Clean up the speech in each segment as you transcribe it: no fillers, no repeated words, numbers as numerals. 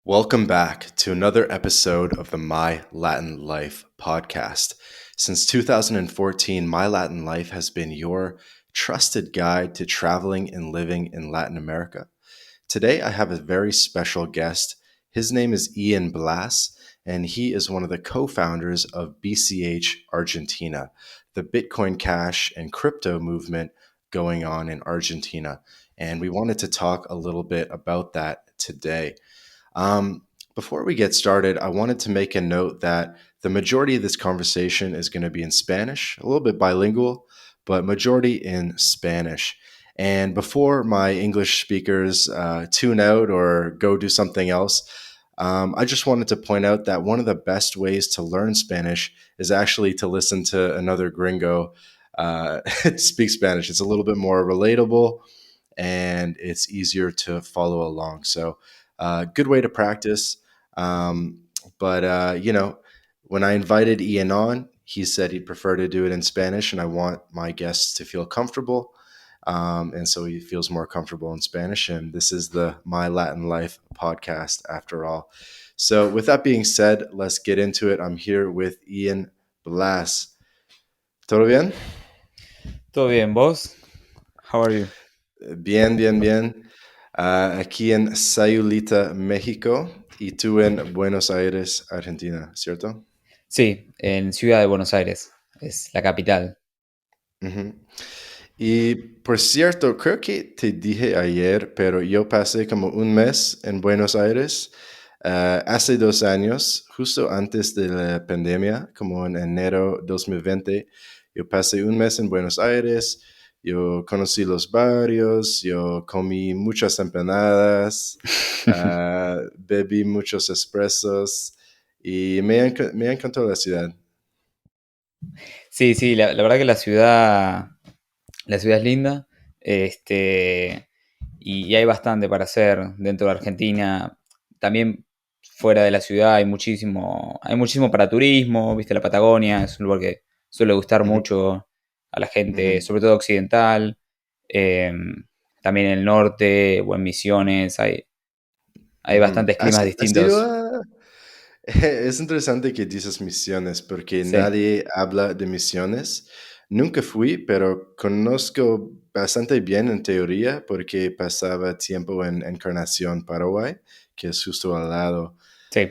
Welcome back to another episode of the My Latin Life podcast. Since 2014, My Latin Life has been your trusted guide to traveling and living in Latin America. Today, I have a very special guest. His name is Ian Blas, and he is one of the co-founders of BCH Argentina, the Bitcoin Cash and crypto movement going on in Argentina. And we wanted to talk a little bit about that today. Um, Before we get started, I wanted to make a note that the majority of this conversation is going to be in Spanish, a little bit bilingual, but majority in Spanish. And before my English speakers tune out or go do something else, I just wanted to point out that one of the best ways to learn Spanish is actually to listen to another gringo speak Spanish. It's a little bit more relatable and it's easier to follow along. So, good way to practice. Um, but when I invited Ian on, he said he'd prefer to do it in Spanish, and I want my guests to feel comfortable. And so he feels more comfortable in Spanish. And this is the My Latin Life podcast, after all. So, with that being said, let's get into it. I'm here with Ian Blas. ¿Todo bien? Todo bien, ¿vos? How are you? Bien, bien, bien. Aquí en Sayulita, México, y tú en Buenos Aires, Argentina, ¿cierto? Sí, en Ciudad de Buenos Aires, es la capital. Ujú. Y por cierto, creo que te dije ayer, pero yo pasé como un mes en Buenos Aires hace 2 años, justo antes de la pandemia, como en enero 2020. Yo pasé un mes en Buenos Aires, yo conocí los barrios, yo comí muchas empanadas, bebí muchos espressos y me encantó la ciudad. Sí, la verdad que la ciudad es linda, este, y hay bastante para hacer dentro de Argentina. También fuera de la ciudad hay muchísimo para turismo, viste, la Patagonia es un lugar que suele gustar Ujú, mucho a la gente, ujú. sobre todo occidental. eh, También en el norte o en Misiones hay Ujú. bastantes climas ¿Has ido distintos. a...? Es interesante que dices Misiones porque Sí. nadie habla de Misiones. Nunca fui, pero conozco bastante bien en teoría porque pasaba tiempo en Encarnación, Paraguay, que es justo al lado. Sí.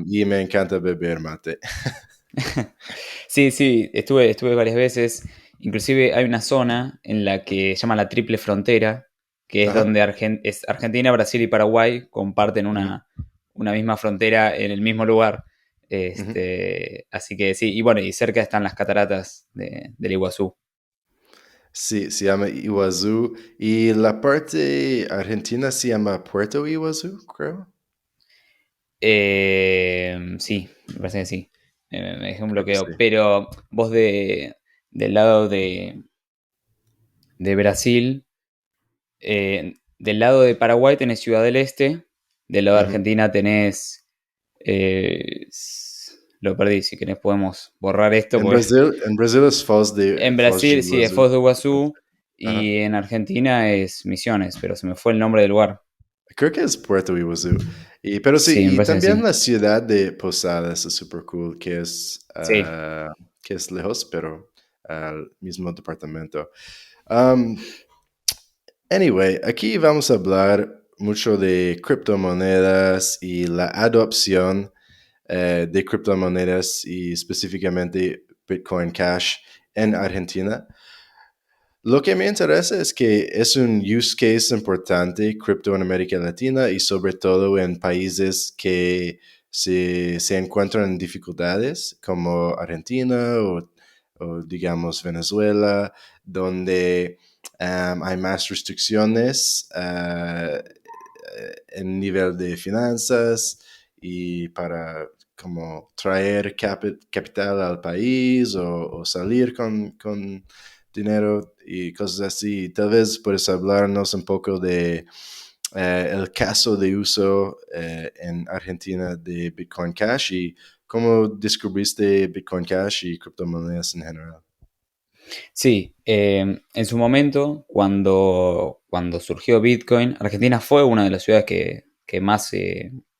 Y me encanta beber mate. Sí, estuve varias veces. Inclusive hay una zona en la que se llama la Triple Frontera, que es Ajá. donde es Argentina, Brasil y Paraguay comparten Ujú, una misma frontera en el mismo lugar. ujú. Así que sí, y bueno, y cerca están las cataratas del Iguazú. Sí, se llama Iguazú. Y la parte argentina se llama Puerto Iguazú, creo. Sí, me parece que sí. Me dejé un Creo que sí. bloqueo. Pero vos del lado de Brasil. Del lado de Paraguay tenés Ciudad del Este, del lado de Ujú. Argentina tenés... lo perdí, si querés podemos borrar esto, porque En Brasil es en Foz de Brasil sí es Iguazú. Foz de Iguazú Ajá. y en Argentina es Misiones, pero se me fue el nombre del lugar. Creo que es Puerto Iguazú. Pero Sí, me sí, y parece que también sí. la ciudad de Posadas es súper cool, Sí, que es lejos, pero al mismo departamento. Um, Anyway, aquí vamos a hablar mucho de criptomonedas y la adopción de criptomonedas y específicamente Bitcoin Cash en Argentina. Lo que me interesa es que es un use case importante, cripto en América Latina y sobre todo en países que se encuentran en dificultades como Argentina o digamos Venezuela, donde hay más restricciones en nivel de finanzas y para como traer capital al país o salir con dinero y cosas así. Tal vez puedes hablarnos un poco de el caso de uso en Argentina de Bitcoin Cash y cómo descubriste Bitcoin Cash y criptomonedas en general. sí. En su momento, cuando surgió Bitcoin, Argentina fue una de las ciudades que más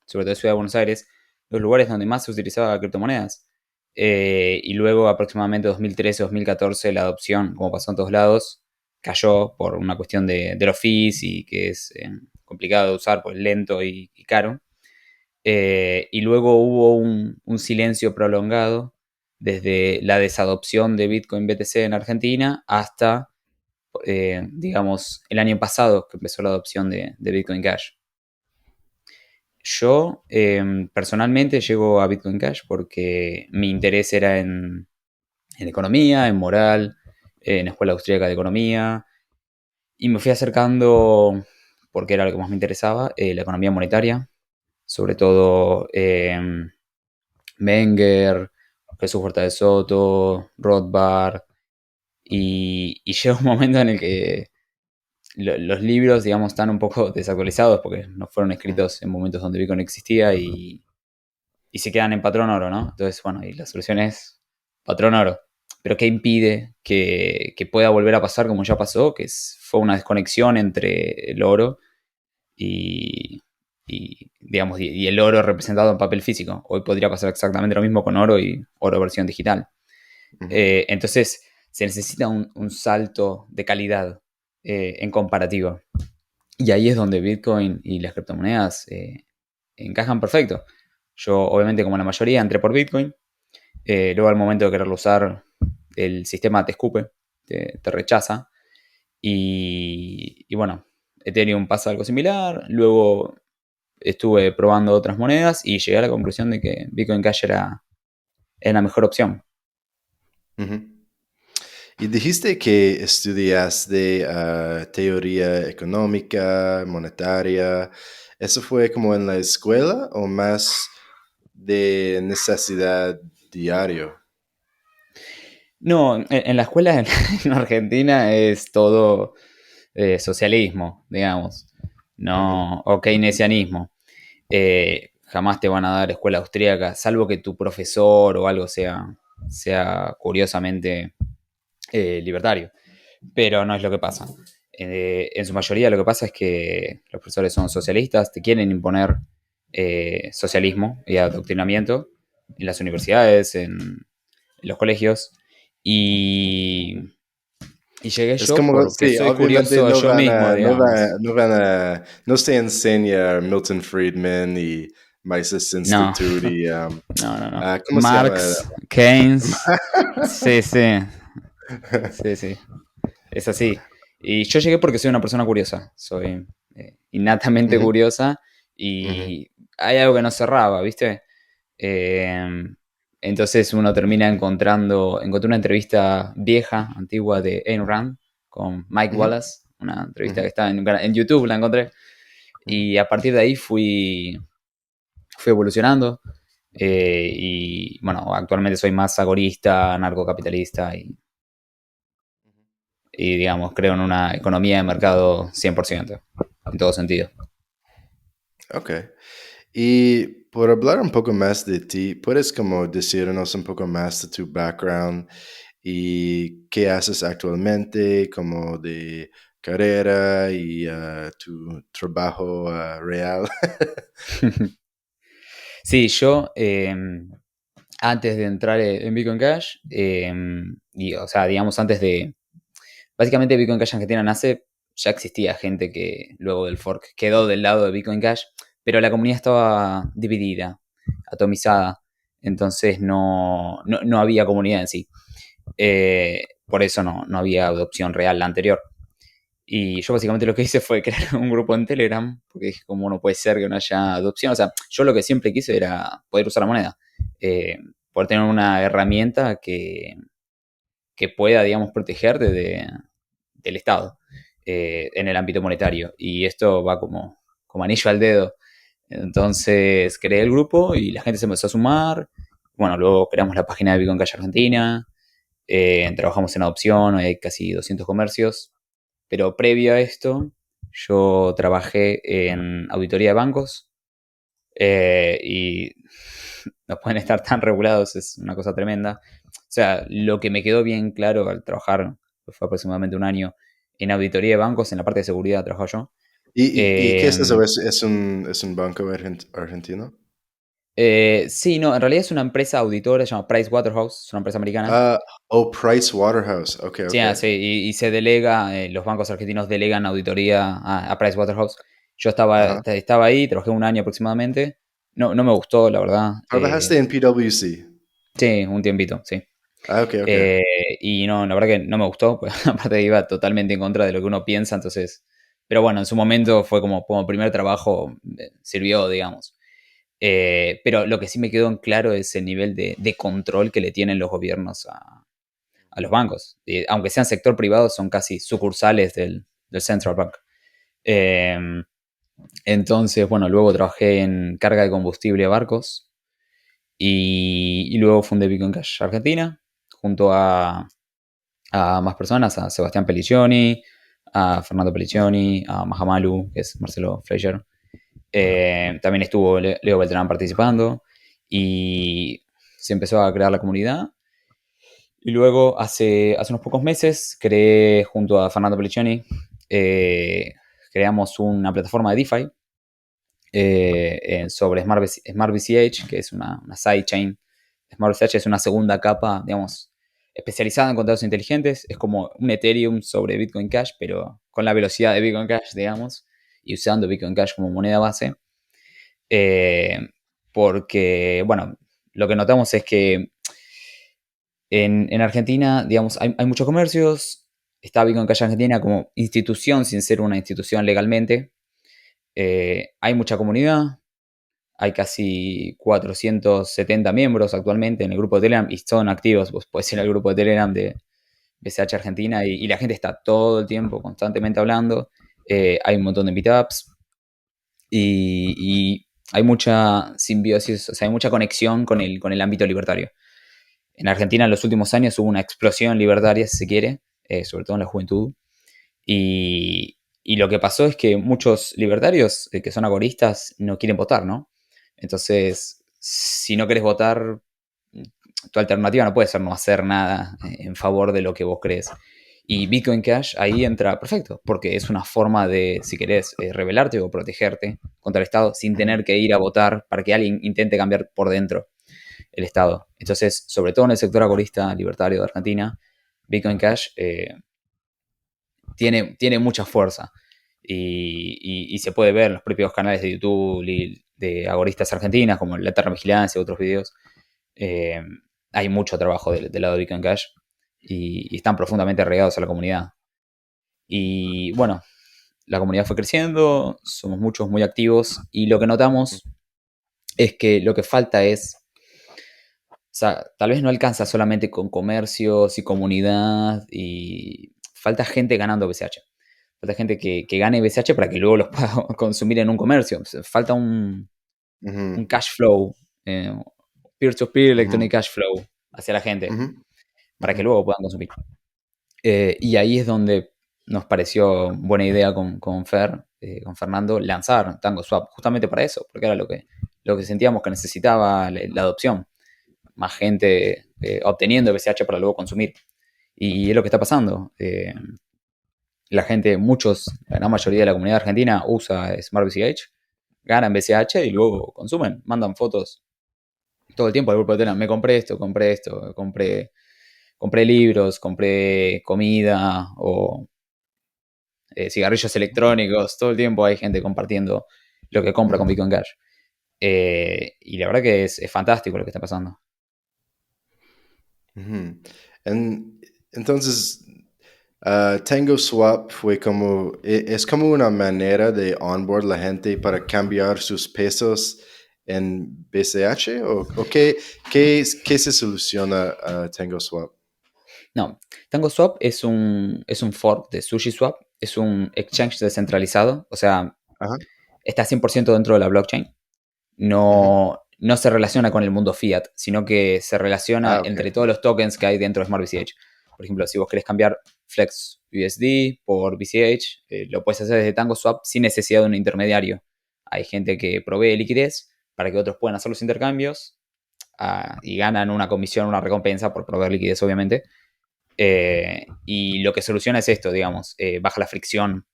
sobre todo Ciudad de Buenos Aires, los lugares donde más se utilizaba criptomonedas. Y luego, aproximadamente 2013-2014, la adopción, como pasó en todos lados, cayó por una cuestión de los fees y que es complicado de usar, pues lento y caro. Y luego hubo un silencio prolongado desde la desadopción de Bitcoin BTC en Argentina hasta, digamos, el año pasado que empezó la adopción de Bitcoin Cash. Yo personalmente llego a Bitcoin Cash porque mi interés era en economía, en moral, en escuela austríaca de economía, y me fui acercando porque era lo que más me interesaba, la economía monetaria, sobre todo Menger, Jesús Huerta de Soto, Rothbard, y llega un momento en el que los libros, digamos, están un poco desactualizados porque no fueron escritos en momentos donde Bitcoin existía y se quedan en patrón oro, ¿no? Entonces, bueno, y la solución es patrón oro. Pero ¿qué impide que pueda volver a pasar como ya pasó? Fue una desconexión entre el oro y, digamos, y el oro representado en papel físico. Hoy podría pasar exactamente lo mismo con oro y oro versión digital. Entonces, se necesita un salto de calidad en comparativo. Y ahí es donde Bitcoin y las criptomonedas encajan perfecto. Yo, obviamente, como la mayoría, entré por Bitcoin. Luego, al momento de quererlo usar, el sistema te escupe, te rechaza. Y bueno, Ethereum pasa algo similar. Luego estuve probando otras monedas y llegué a la conclusión de que Bitcoin Cash era la mejor opción. Y dijiste que estudiaste teoría económica, monetaria. ¿Eso fue como en la escuela o más de necesidad diario? No, en la escuela en Argentina es todo socialismo, digamos, Ujú, no, o keynesianismo. Jamás te van a dar escuela austríaca, salvo que tu profesor o algo sea curiosamente libertario. Pero no es lo que pasa. En su mayoría lo que pasa es que los profesores son socialistas, te quieren imponer socialismo y adoctrinamiento en las universidades, en los colegios. Y, y llegué Es yo como, porque sí, soy obviamente curioso yo mismo, digamos. no se enseña Milton Friedman y Mises No, Institute y, no. ¿cómo se llama? Marx, Keynes, sí, sí, sí, sí. Es así. Y yo llegué porque soy una persona curiosa. Soy innatamente Ujú, curiosa ujú, y hay algo que no cerraba, ¿viste? Eh, entonces uno termina encontré una entrevista vieja, antigua de Ayn Rand con Mike ujú, Wallace, una entrevista ujú, que está en YouTube, la encontré. ujú. Y a partir de ahí fui evolucionando. Y bueno, actualmente soy más agorista, anarcocapitalista y digamos, creo en una economía de mercado 100%, en todo sentido. Ok. Y por hablar un poco más de ti, ¿puedes como decirnos un poco más de tu background y qué haces actualmente, como de carrera y tu trabajo real? Sí, yo antes de entrar en Bitcoin Cash, o sea, digamos, básicamente Bitcoin Cash Argentina nace, ya existía gente que luego del fork quedó del lado de Bitcoin Cash, pero la comunidad estaba dividida, atomizada, entonces no había comunidad en sí. Por eso no había adopción real la anterior. Y yo básicamente lo que hice fue crear un grupo en Telegram, porque dije, ¿cómo no puede ser que no haya adopción? O sea, yo lo que siempre quise era poder usar la moneda, eh, poder tener una herramienta que pueda, digamos, protegerte del Estado en el ámbito monetario. Y esto va como anillo al dedo. Entonces creé el grupo y la gente se empezó a sumar. Bueno, luego creamos la página de BitcoinCash Argentina. Trabajamos en adopción, hay casi 200 comercios. Pero previo a esto, yo trabajé en auditoría de bancos y no pueden estar tan regulados, es una cosa tremenda. O sea, lo que me quedó bien claro al trabajar, fue aproximadamente un año, en auditoría de bancos, en la parte de seguridad trabajo yo, ¿Y qué es eso? Eh, Es un banco argentino? sí, no, en realidad es una empresa auditora, se llama PricewaterhOuse, es una empresa americana. Ah, oh, Price Waterhouse. Ok, Sí, ok. sí, y se delega, los bancos argentinos delegan auditoría a PricewaterhOuse. Yo Ajá. estaba ahí, trabajé un año aproximadamente. No, no me gustó, la verdad. ¿Trabajaste en PwC? Sí, un tiempito, sí. Ah, ok, ok. Eh, y no, la verdad que no me gustó, pues aparte iba totalmente en contra de lo que uno piensa, entonces. Pero bueno, en su momento fue como primer trabajo, sirvió, digamos. Pero lo que sí me quedó en claro es el nivel de control que le tienen los gobiernos a los bancos. Aunque sean sector privado, son casi sucursales del Central Bank. Eh, entonces, bueno, luego trabajé en carga de combustible a barcos y luego fundé BitcoinCash Argentina junto a más personas, a Sebastián Pelliccioni, a Fernando Pelliccioni, a Mahamalu, que es Marcelo Fleischer. También estuvo Leo Beltrán participando y se empezó a crear la comunidad. Y luego, hace unos pocos meses, creé junto a Fernando Pelliccioni, eh, creamos una plataforma de DeFi sobre smartBCH, que es una sidechain. SmartBCH es una segunda capa, digamos, especializada en contratos inteligentes. Es como un Ethereum sobre Bitcoin Cash, pero con la velocidad de Bitcoin Cash, digamos, y usando Bitcoin Cash como moneda base. Eh, Porque, bueno, lo que notamos es que en Argentina, digamos, hay muchos comercios. Está BitcoinCash Argentina como institución, sin ser una institución legalmente. Hay mucha comunidad, hay casi 470 miembros actualmente en el grupo de Telegram y son activos. Vos podés ir al grupo de Telegram de BCH Argentina y la gente está todo el tiempo constantemente hablando. Hay un montón de meetups y hay mucha simbiosis, o sea, hay mucha conexión con el ámbito libertario. En Argentina en los últimos años hubo una explosión libertaria, si se quiere, sobre todo en la juventud. Y lo que pasó es que muchos libertarios que son agoristas no quieren votar, ¿no? Entonces, si no querés votar, tu alternativa no puede ser no hacer nada en favor de lo que vos crees. Y Bitcoin Cash ahí entra perfecto, porque es una forma de, si querés, rebelarte o protegerte contra el Estado sin Ujú, tener que ir a votar para que alguien intente cambiar por dentro el Estado. Entonces, sobre todo en el sector agorista libertario de Argentina, Bitcoin Cash tiene mucha fuerza. Y se puede ver en los propios canales de YouTube de agoristas argentinas, como La Eterna Vigilancia y otros videos. Eh, Hay mucho trabajo del lado de Bitcoin Cash y están profundamente arraigados a la comunidad. Y bueno, la comunidad fue creciendo, somos muchos muy activos y lo que notamos es que lo que falta es, o sea, tal vez no alcanza solamente con comercios y comunidad y falta gente ganando BCH. Falta gente que gane BCH para que luego los pueda consumir en un comercio. O sea, falta un ujú, cash flow, peer-to-peer ujú, electronic cash flow hacia la gente ujú, para ujú, que luego puedan consumir. Y ahí es donde nos pareció buena idea con Fernando, lanzar TangoSwap, justamente para eso, porque era lo que sentíamos que necesitaba la adopción. Más gente obteniendo BCH para luego consumir. Y es lo que está pasando. La gente, la gran mayoría de la comunidad argentina usa smartBCH, ganan BCH y luego consumen, mandan fotos todo el tiempo al grupo de Telegram. Me compré esto, compré libros, compré comida o cigarrillos electrónicos. Todo el tiempo hay gente compartiendo lo que compra con ujú, Bitcoin Cash. Y la verdad que es fantástico lo que está pasando. ujú. En- entonces, TangoSwap fue como, es como una manera de onboard la gente para cambiar sus pesos en BCH o qué se soluciona a TangoSwap? No, TangoSwap es un fork de SushiSwap, es un exchange descentralizado, o sea, Ajá. está 100% dentro de la blockchain. Ujú. No se relaciona con el mundo fiat, sino que se relaciona Ah, ok. entre todos los tokens que hay dentro de smartBCH. Por ejemplo, si vos querés cambiar Flex USD por BCH, lo puedes hacer desde TangoSwap sin necesidad de un intermediario. Hay gente que provee liquidez para que otros puedan hacer los intercambios y ganan una comisión, una recompensa por proveer liquidez, obviamente. Y lo que soluciona es esto, digamos, baja la fricción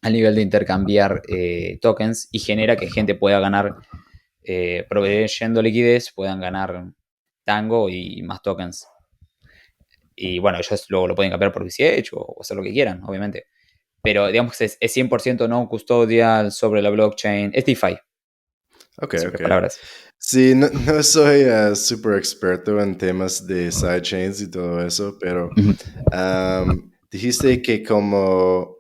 al nivel de intercambiar tokens y genera que gente pueda ganar, proveyendo liquidez, puedan ganar Tango y más tokens. Y bueno, ellos luego lo pueden cambiar por BCH o hacer lo que quieran, obviamente. Pero digamos que es 100% no custodial sobre la blockchain. Es DeFi, Ok, en ok. simples palabras. Sí, no, no soy súper experto en temas de sidechains y todo eso, pero Ujú. dijiste que como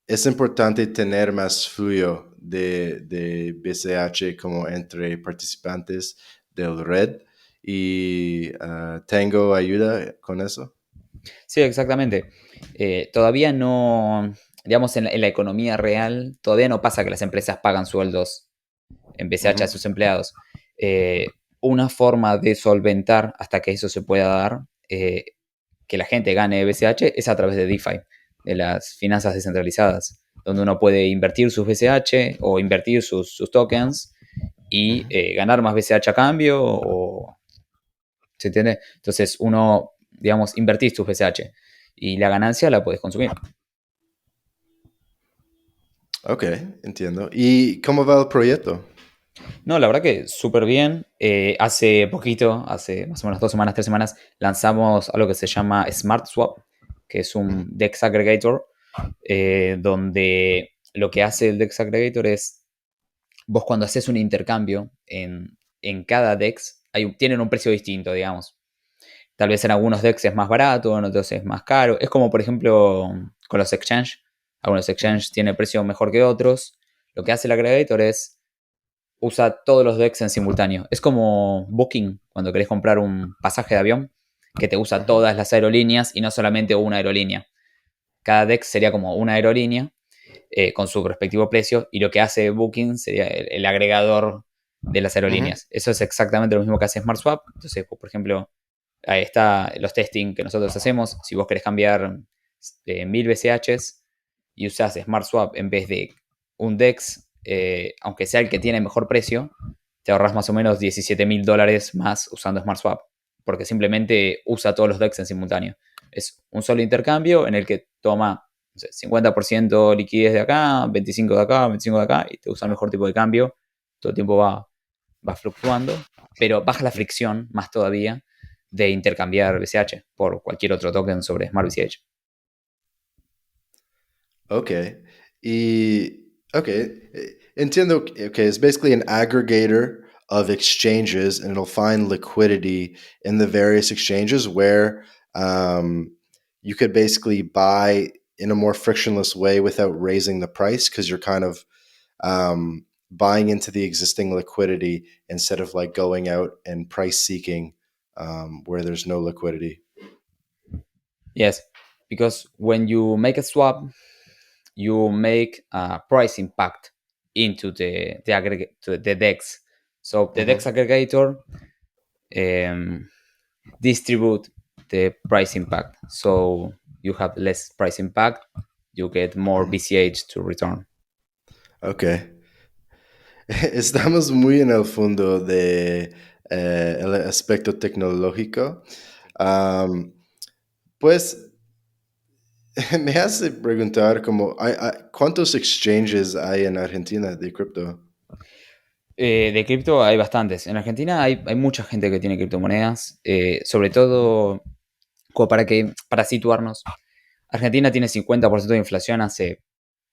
es importante tener más flujo de BCH como entre participantes del red y Tango ayuda con eso. Sí, exactamente. Todavía no, digamos, en la economía real, todavía no pasa que las empresas pagan sueldos en BCH a Ujú, sus empleados. Eh, una forma de solventar hasta que eso se pueda dar, que la gente gane BCH, es a través de DeFi, de las finanzas descentralizadas, donde uno puede invertir sus BCH o invertir sus tokens y ujú. ganar más BCH a cambio, o, ¿se entiende? Entonces uno, digamos, invertís tus BCH y la ganancia la puedes consumir. Ok, entiendo. ¿Y cómo va el proyecto? No, la verdad que súper bien. Hace poquito, hace más o menos 2 semanas, 3 semanas, lanzamos algo que se llama smartSwap, que es Ujú, un DEX aggregator, donde lo que hace el DEX aggregator es, vos cuando haces un intercambio en cada DEX, tienen un precio distinto, digamos. Tal vez en algunos DEX es más barato, en otros es más caro. Es como, por ejemplo, con los exchange. Algunos ujú, exchange tienen precio mejor que otros. Lo que hace el aggregator es usa todos los DEX en simultáneo. Es como Booking, cuando querés comprar un pasaje de avión, que te usa ujú, todas las aerolíneas y no solamente una aerolínea. Cada DEX sería como una aerolínea con su respectivo precio, y lo que hace Booking sería el agregador de las ujú, aerolíneas. Eso es exactamente lo mismo que hace SmartSwap. Entonces, por ejemplo, ahí está los testing que nosotros hacemos. Si vos querés cambiar 1000 BCHs y usás SmartSwap en vez de un DEX, aunque sea el que tiene mejor precio, te ahorras más o menos $17,000 más usando SmartSwap, porque simplemente usa todos los DEX en simultáneo. Es un solo intercambio en el que toma, no sé, 50% liquidez de acá, 25% de acá, 25% de acá, y te usa el mejor tipo de cambio. Todo el tiempo va fluctuando, pero baja la fricción más todavía de intercambiar BCH por cualquier otro token sobre smartBCH. ok. Ok, entiendo que it's basically an aggregator of exchanges and it'll find liquidity in the various exchanges where um, you could basically buy in a more frictionless way without raising the price because you're kind of buying into the existing liquidity instead of like going out and price seeking where there's no liquidity. Yes, because when you make a swap, you make a price impact into the aggregate to the DEX. So the DEX Mm-hmm. aggregator um, distribute the price impact. So you have less price impact, you get more Mm-hmm. BCH to return. Okay. Estamos muy en el fondo de el aspecto tecnológico. Am, pues me hace preguntar como ¿cuántos exchanges hay en Argentina de cripto? De cripto hay bastantes. En Argentina hay mucha gente que tiene criptomonedas, sobre todo como para situarnos. Argentina tiene 50% de inflación hace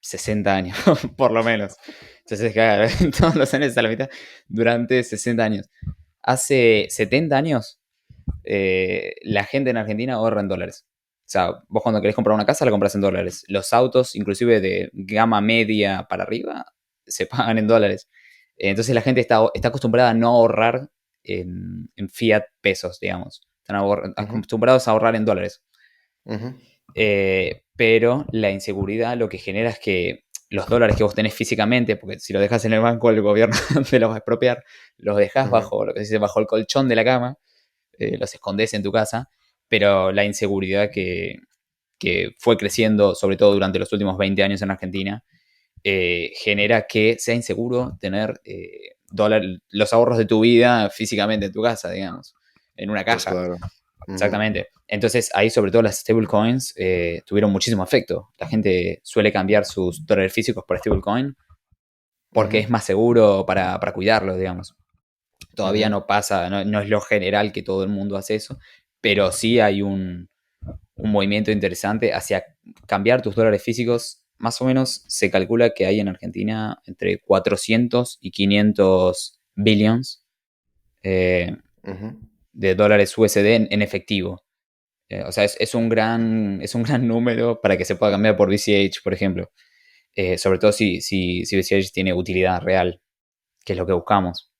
60 años, por lo menos. Entonces, claro, todos los años a la mitad, durante 60 años. Hace 70 años, la gente en Argentina ahorra en dólares. O sea, vos cuando querés comprar una casa la compras en dólares. Los autos, inclusive de gama media para arriba, se pagan en dólares. Entonces la gente está acostumbrada a no ahorrar en fiat pesos, digamos. Están Ujú, acostumbrados a ahorrar en dólares. ujú, Pero la inseguridad lo que genera es que los dólares que vos tenés físicamente, porque si lo dejas en el banco el gobierno te los va a expropiar, los dejas ujú. bajo lo que se dice bajo el colchón de la cama, los escondes en tu casa, pero la inseguridad que fue creciendo, sobre todo durante los últimos 20 años en Argentina, genera que sea inseguro tener los ahorros de tu vida físicamente en tu casa, digamos, en una Pues caja. claro. Ujú, Exactamente. Entonces ahí sobre todo las stablecoins tuvieron muchísimo efecto. La gente suele cambiar sus dólares físicos por stablecoin porque es ujú, más seguro para cuidarlos, digamos. Todavía ujú, no pasa, no es lo general que todo el mundo hace eso, pero sí hay un movimiento interesante hacia cambiar tus dólares físicos. Más o menos se calcula que hay en Argentina entre 400 y 500 billions eh, ujú. de dólares USD en efectivo. O sea, es un gran número para que se pueda cambiar por BCH, por ejemplo. Sobre todo si BCH tiene utilidad real, que es lo que buscamos.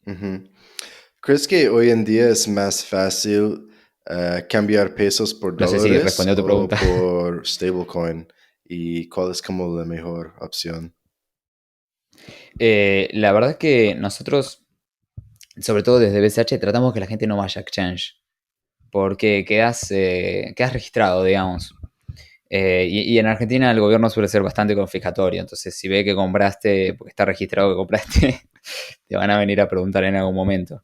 Ujú. ¿Crees que hoy en día es más fácil cambiar pesos por No sé si dólares respondió a tu o pregunta. por stablecoin? ¿Y cuál es como la mejor opción? La verdad es que nosotros, sobre todo desde BCH, tratamos que la gente no vaya a exchange, porque quedas registrado, digamos. Y en Argentina el gobierno suele ser bastante confiscatorio, entonces si ve que compraste, porque está registrado que compraste, te van a venir a preguntar en algún momento.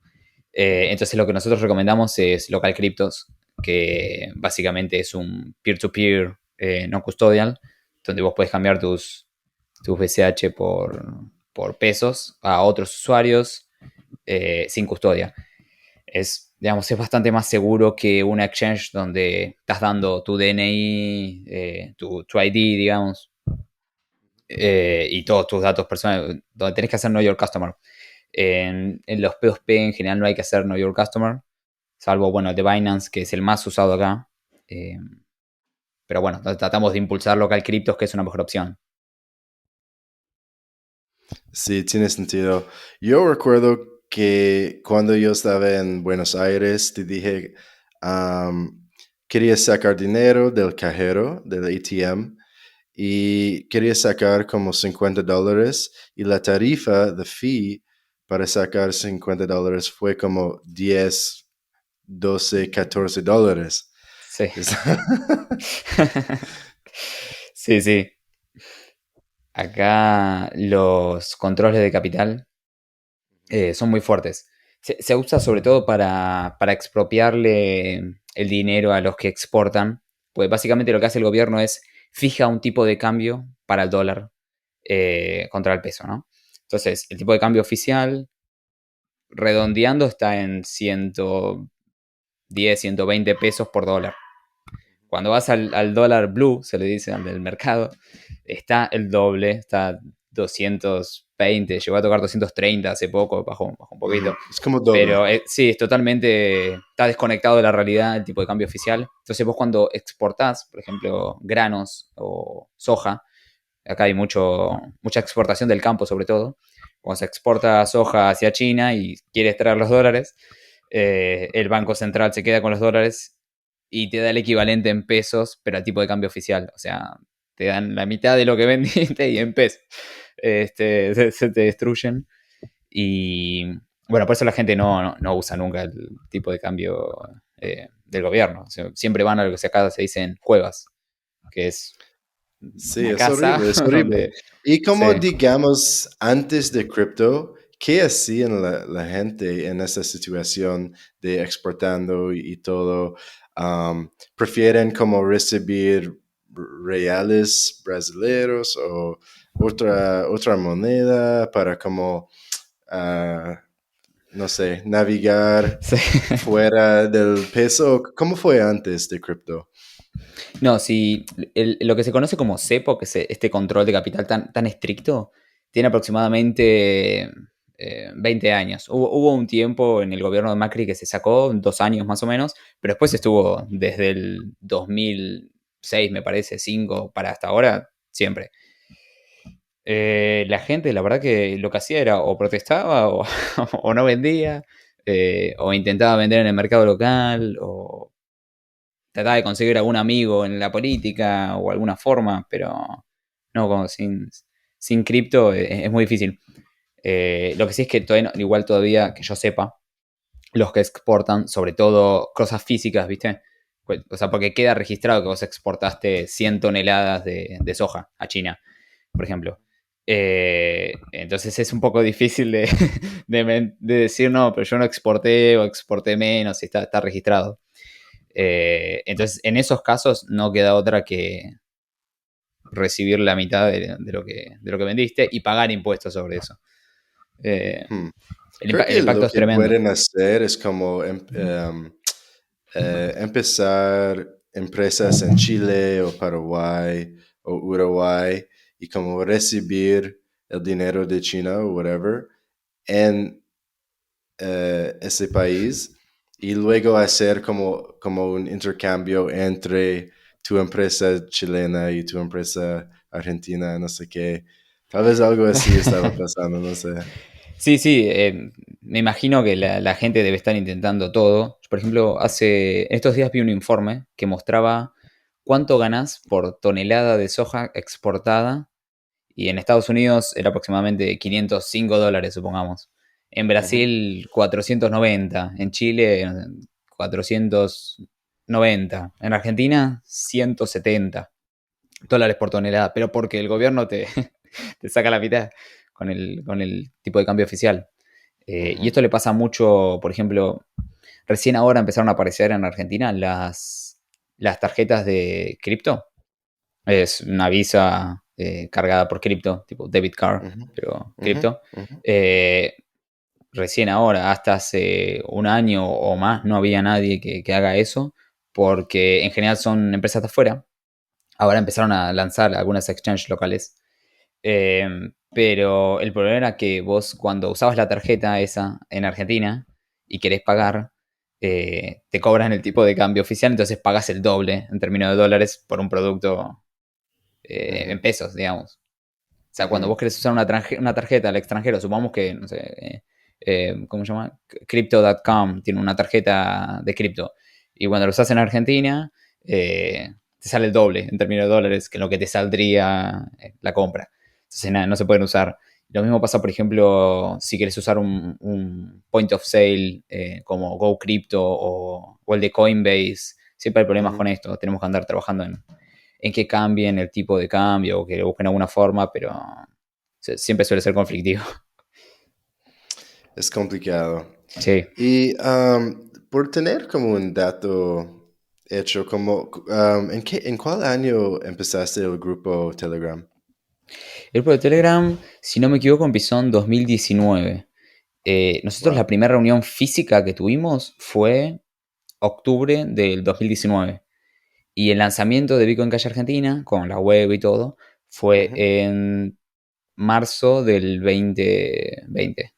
Entonces lo que nosotros recomendamos es local cryptos, que básicamente es un peer-to-peer no custodial, donde vos podés cambiar tus BCH por pesos a otros usuarios sin custodia. Digamos, es bastante más seguro que una exchange donde estás dando tu DNI, tu ID, digamos, y todos tus datos personales, donde tenés que hacer Know Your Customer. En los P2P en general no hay que hacer Know Your Customer, salvo, bueno, el de Binance, que es el más usado acá. Eh, pero bueno, tratamos de impulsar local criptos, que es una mejor opción. Sí, tiene sentido. Yo recuerdo que cuando yo estaba en Buenos Aires, te dije, am, quería sacar dinero del cajero, del ATM, y quería sacar como $50 y la tarifa de fee para sacar $50 fue como 10, 12, $14. Sí. Es- Sí, sí. Acá los controles de capital son muy fuertes. Se usa sobre todo para expropiarle el dinero a los que exportan. Pues básicamente lo que hace el gobierno es fija un tipo de cambio para el dólar contra el peso, ¿no? Entonces, el tipo de cambio oficial, redondeando, está en 110, 120 pesos por dólar. Cuando vas al dólar blue, se le dice al del mercado, está el doble, está 220, llegó a tocar 230 hace poco, bajó un poquito. Ujú, es como doble. Pero sí, es totalmente, está desconectado de la realidad el tipo de cambio oficial. Entonces vos cuando exportás, por ejemplo, granos o soja, acá hay mucha exportación del campo sobre todo, cuando se exporta soja hacia China y quieres traer los dólares, el Banco Central se queda con los dólares y te da el equivalente en pesos, pero al tipo de cambio oficial. O sea, te dan la mitad de lo que vendiste y en pesos. Se te destruyen. Y bueno, por eso la gente no usa nunca el tipo de cambio del gobierno. O sea, siempre van a lo que se acá se dicen cuevas, que es Sí, una casa es horrible. donde Y como se... digamos, antes de cripto, ¿qué hacían la gente en esa situación de exportando y todo? ¿Prefieren como recibir reales brasileños o otra moneda para como, ah, no sé, navegar se- fuera del peso? ¿Cómo fue antes de cripto? No, si lo que se conoce como cepo, que es este control de capital tan estricto, tiene aproximadamente 20 años. Hubo un tiempo en el gobierno de Macri que se sacó, 2 años más o menos, pero después estuvo desde el 2006, me parece, 5 para hasta ahora, siempre. La gente, la verdad que lo que hacía era o protestaba o no vendía, o intentaba vender en el mercado local, o trataba de conseguir algún amigo en la política o alguna forma, pero no, como sin cripto es muy difícil. Lo que sí es que igual todavía, que yo sepa, los que exportan, sobre todo cosas físicas, ¿viste? Pues, o sea, porque queda registrado que vos exportaste 100 toneladas de soja a China, por ejemplo. Entonces es un poco difícil de decir, no, pero yo no exporté o exporté menos y está registrado. Entonces, en esos casos no queda otra que recibir la mitad de lo que vendiste y pagar impuestos sobre eso. Eh, Hmm. el, Creo el que lo impacto es que tremendo. pueden hacer es como empezar empresas en Chile o Paraguay o Uruguay y como recibir el dinero de China o whatever en ese país y luego hacer como un intercambio entre tu empresa chilena y tu empresa argentina, no sé qué. Tal vez algo así estaba pasando, no sé. Sí, sí, me imagino que la gente debe estar intentando todo. Por ejemplo, hace estos días vi un informe que mostraba cuánto ganás por tonelada de soja exportada y en Estados Unidos era aproximadamente $505, supongamos. En Ujú, Brasil 490, en Chile 490, en Argentina $170 por tonelada, pero porque el gobierno te saca la mitad con el tipo de cambio oficial. Y ujú, esto le pasa mucho, por ejemplo, recién ahora empezaron a aparecer en Argentina las tarjetas de cripto. Es una Visa cargada por cripto, tipo debit card, ujú, pero ujú, cripto. ujú, Eh, Recién ahora, hasta hace un año o más, no había nadie que haga eso, porque en general son empresas de afuera. Ahora empezaron a lanzar algunas exchanges locales. Eh, pero el problema era que vos cuando usabas la tarjeta esa en Argentina y querés pagar, te cobran el tipo de cambio oficial, entonces pagas el doble en términos de dólares por un producto ujú, en pesos, digamos. O sea, cuando vos ujú, querés usar una tarjeta al extranjero, supongamos que, no sé, ¿cómo se llama? Crypto.com tiene una tarjeta de cripto. Y cuando lo usas en Argentina, te sale el doble en términos de dólares que lo que te saldría la compra. Entonces, nada, no se pueden usar. Lo mismo pasa, por ejemplo, si querés usar un point of sale como GoCrypto o el de Coinbase. Siempre hay problemas con ujú. esto. Tenemos que andar trabajando en que cambien el tipo de cambio o que busquen alguna forma, pero siempre suele ser conflictivo. Es complicado. Sí. Y por tener como un dato hecho, como, ¿en cuál año empezaste el grupo Telegram? El grupo de Telegram, si no me equivoco, empezó en 2019. Nosotros la Wow. primera reunión física que tuvimos fue octubre del 2019. Y el lanzamiento de BitcoinCash Argentina, con la web y todo, fue Ujú, en marzo del 2020,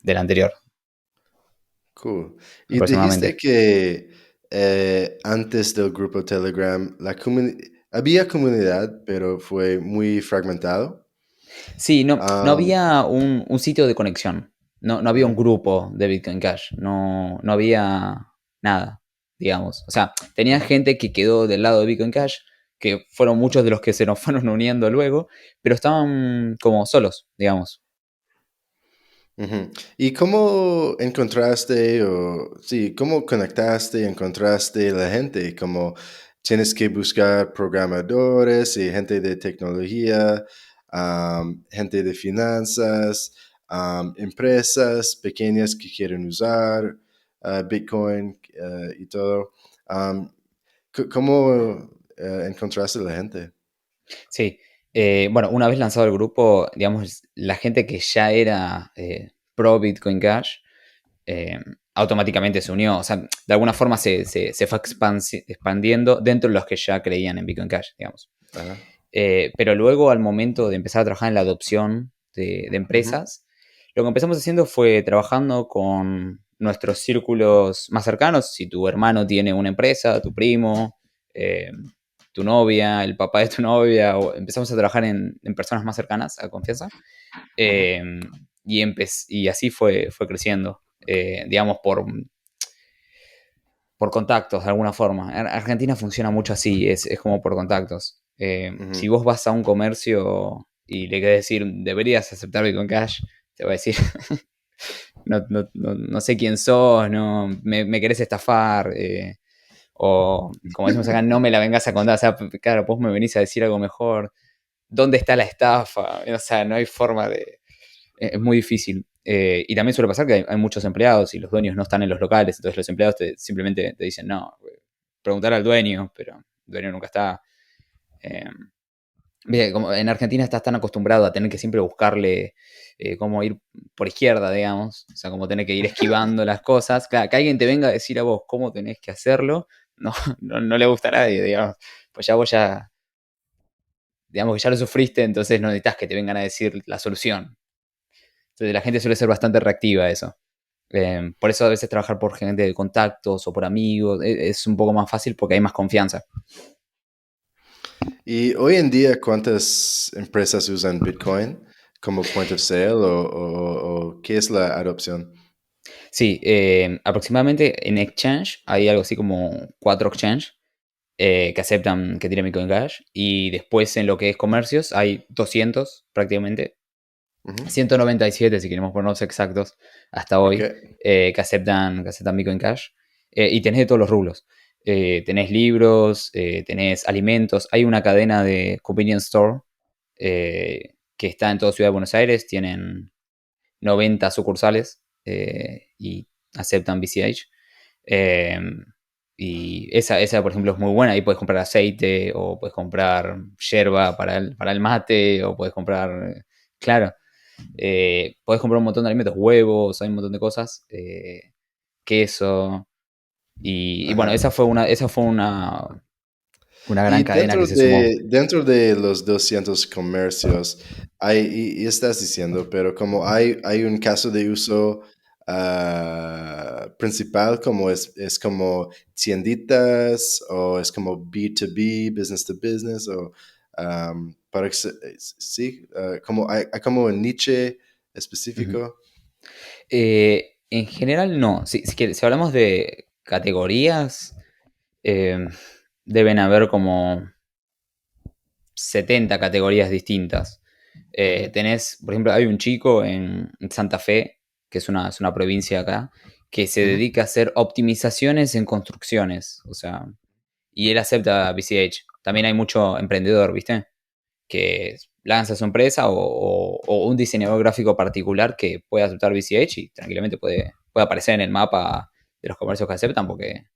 del anterior, cool. Y dijiste aproximadamente. que antes del grupo Telegram había comunidad, pero fue muy fragmentado. Sí, no Am, había un sitio de conexión. No había un ujú, grupo de Bitcoin Cash. No había nada, digamos. O sea, tenía ujú. gente que quedó del lado de Bitcoin Cash, que fueron muchos de los que se nos fueron uniendo luego, pero estaban como solos, digamos. Ujú. ¿Y cómo encontraste o sí, cómo conectaste y encontraste la gente? Como tienes que buscar programadores y gente de tecnología, gente de finanzas, empresas pequeñas que quieren usar Bitcoin y todo. Am, ¿Cómo encontraste la gente? Sí. Bueno, una vez lanzado el grupo, digamos, la gente que ya era pro Bitcoin Cash eh, automáticamente se unió. O sea, de alguna forma se fue expandiendo dentro de los que ya creían en Bitcoin Cash, digamos. Ajá. Pero luego, al momento de empezar a trabajar en la adopción de Ujú, empresas, lo que empezamos haciendo fue trabajando con nuestros círculos más cercanos. Si tu hermano tiene una empresa, tu primo, eh, tu novia, el papá de tu novia, o empezamos a trabajar en personas más cercanas a confianza. ujú, Eh, y así fue creciendo, digamos, por contactos de alguna forma. Argentina funciona mucho así, es como por contactos. Si ujú. vos vas a un comercio y le querés decir, deberías aceptar Bitcoin Cash, te va a decir, no sé quién sos, no, me querés estafar, o como decimos acá, no me la vengas a contar. O sea, claro, vos me venís a decir algo mejor. dónde está la estafa, o sea, no hay forma de... Es muy difícil. Y también suele pasar que hay muchos empleados y los dueños no están en los locales, entonces los empleados simplemente te dicen, no, preguntar al dueño, pero el dueño nunca está. Eh, como en Argentina estás tan acostumbrado a tener que siempre buscarle cómo ir por izquierda, digamos, o sea, como tener que ir esquivando las cosas. Claro, que alguien te venga a decir a vos cómo tenés que hacerlo, no, no le gusta a nadie, digamos. Pues ya vos ya, digamos que ya lo sufriste, entonces no necesitas que te vengan a decir la solución. Entonces la gente suele ser bastante reactiva a eso. Por eso a veces trabajar por gente de contactos o por amigos es un poco más fácil porque hay más confianza. Y hoy en día, ¿cuántas empresas usan Bitcoin como point of sale o qué es la adopción? Sí, aproximadamente en Exchange hay algo así como 4 Exchange que aceptan que tiene BitcoinCash. Y después en lo que es comercios hay 200 prácticamente. Ujú. 197 si queremos ponernos exactos hasta Ok. hoy, que aceptan BitcoinCash. Y tenés de todos los rublos. Tenés libros, tenés alimentos. Hay una cadena de convenience store que está en toda Ciudad de Buenos Aires. Tienen 90 sucursales y aceptan BCH. Eh, y esa, por ejemplo, es muy buena. Ahí puedes comprar aceite o puedes comprar yerba para el mate o puedes comprar, claro, puedes comprar un montón de alimentos, huevos, hay un montón de cosas, queso. Y bueno, Ajá. esa fue una gran Y cadena que se sumó. dentro de los 200 comercios, y estás diciendo, pero como hay un caso de uso principal, como es como tienditas o es como B2B, business to business, o sí, como hay como un niche Ujú. específico. En general, no. Si hablamos de categorías, eh, deben haber como 70 categorías distintas. Ujú, Tenés, por ejemplo, hay un chico en Santa Fe, que es una provincia acá, que se ujú. dedica a hacer optimizaciones en construcciones. O sea, y él acepta BCH. También hay mucho emprendedor, ¿viste? Que lanza su empresa o un diseñador gráfico particular que puede aceptar BCH y tranquilamente puede aparecer en el mapa de los comercios que aceptan porque,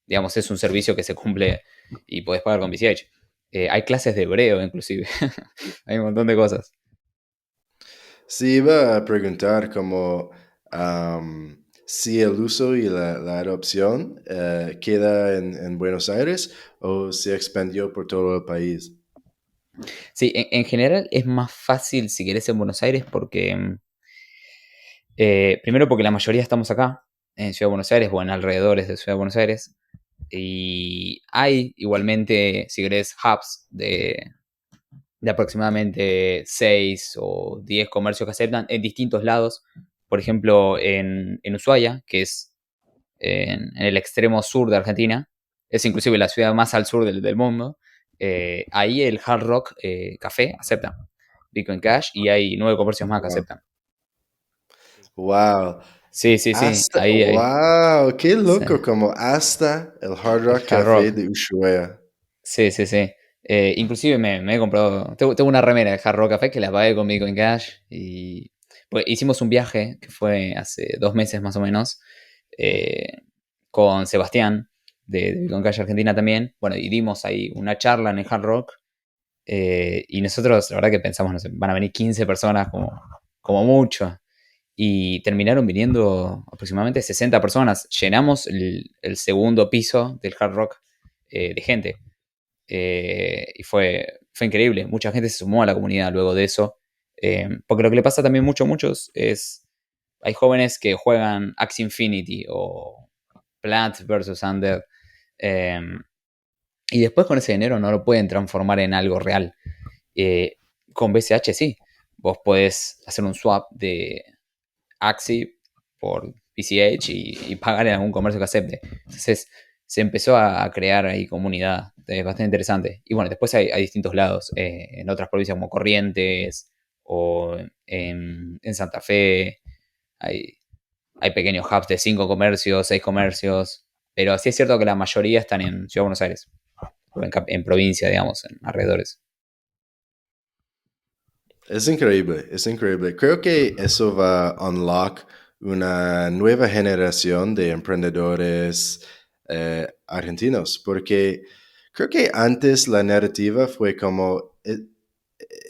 digamos, es un servicio que se cumple y podés pagar con BCH. Hay clases de hebreo, inclusive. Hay un montón de cosas. Sí, iba a preguntar como si el uso y la adopción queda en Buenos Aires o se expandió por todo el país. Sí, en general es más fácil si querés en Buenos Aires porque, primero porque la mayoría estamos acá, en Ciudad de Buenos Aires o en alrededores de Ciudad de Buenos Aires. Y hay igualmente, si querés, hubs de aproximadamente 6 o 10 comercios que aceptan en distintos lados. Por ejemplo, en Ushuaia, que es en el extremo sur de Argentina, es inclusive la ciudad más al sur del mundo. Ahí el Hard Rock Café acepta Bitcoin Cash y hay 9 comercios más que Wow. aceptan. Wow. Sí, sí, sí, Hasta, ahí hay. wow, qué Sí, loco, como hasta el Hard el Rock Hard Café Rock. de Ushuaia. Sí, sí, sí. Inclusive me he comprado, tengo una remera de Hard Rock Café que la pagué con Bitcoin Cash y pues, hicimos un viaje que fue hace 2 meses más o menos eh, con Sebastián de Bitcoin Cash Argentina también. Bueno, y dimos ahí una charla en el Hard Rock y nosotros la verdad que pensamos, no sé, van a venir 15 personas como mucho y terminaron viniendo aproximadamente 60 personas. Llenamos el segundo piso del Hard Rock de gente. Y fue increíble. Mucha gente se sumó a la comunidad luego de eso. Porque lo que le pasa también mucho a muchos es. Hay jóvenes que juegan Axie Infinity o Plants vs. Undead. eh, y después con ese dinero no lo pueden transformar en algo real. Eh, con BCH sí. Vos podés hacer un swap de Axie por BCH y pagar en algún comercio que acepte. Entonces se empezó a crear ahí comunidad. Es bastante interesante. Y bueno, después hay distintos lados. En otras provincias como Corrientes o en Santa Fe. Hay, hay pequeños hubs de 5 comercios, 6 comercios. Pero sí es cierto que la mayoría están en Ciudad de Buenos Aires. O en provincia, digamos, en alrededores. Es increíble, es increíble. Creo que eso va a unlock una nueva generación de emprendedores argentinos, porque creo que antes la narrativa fue como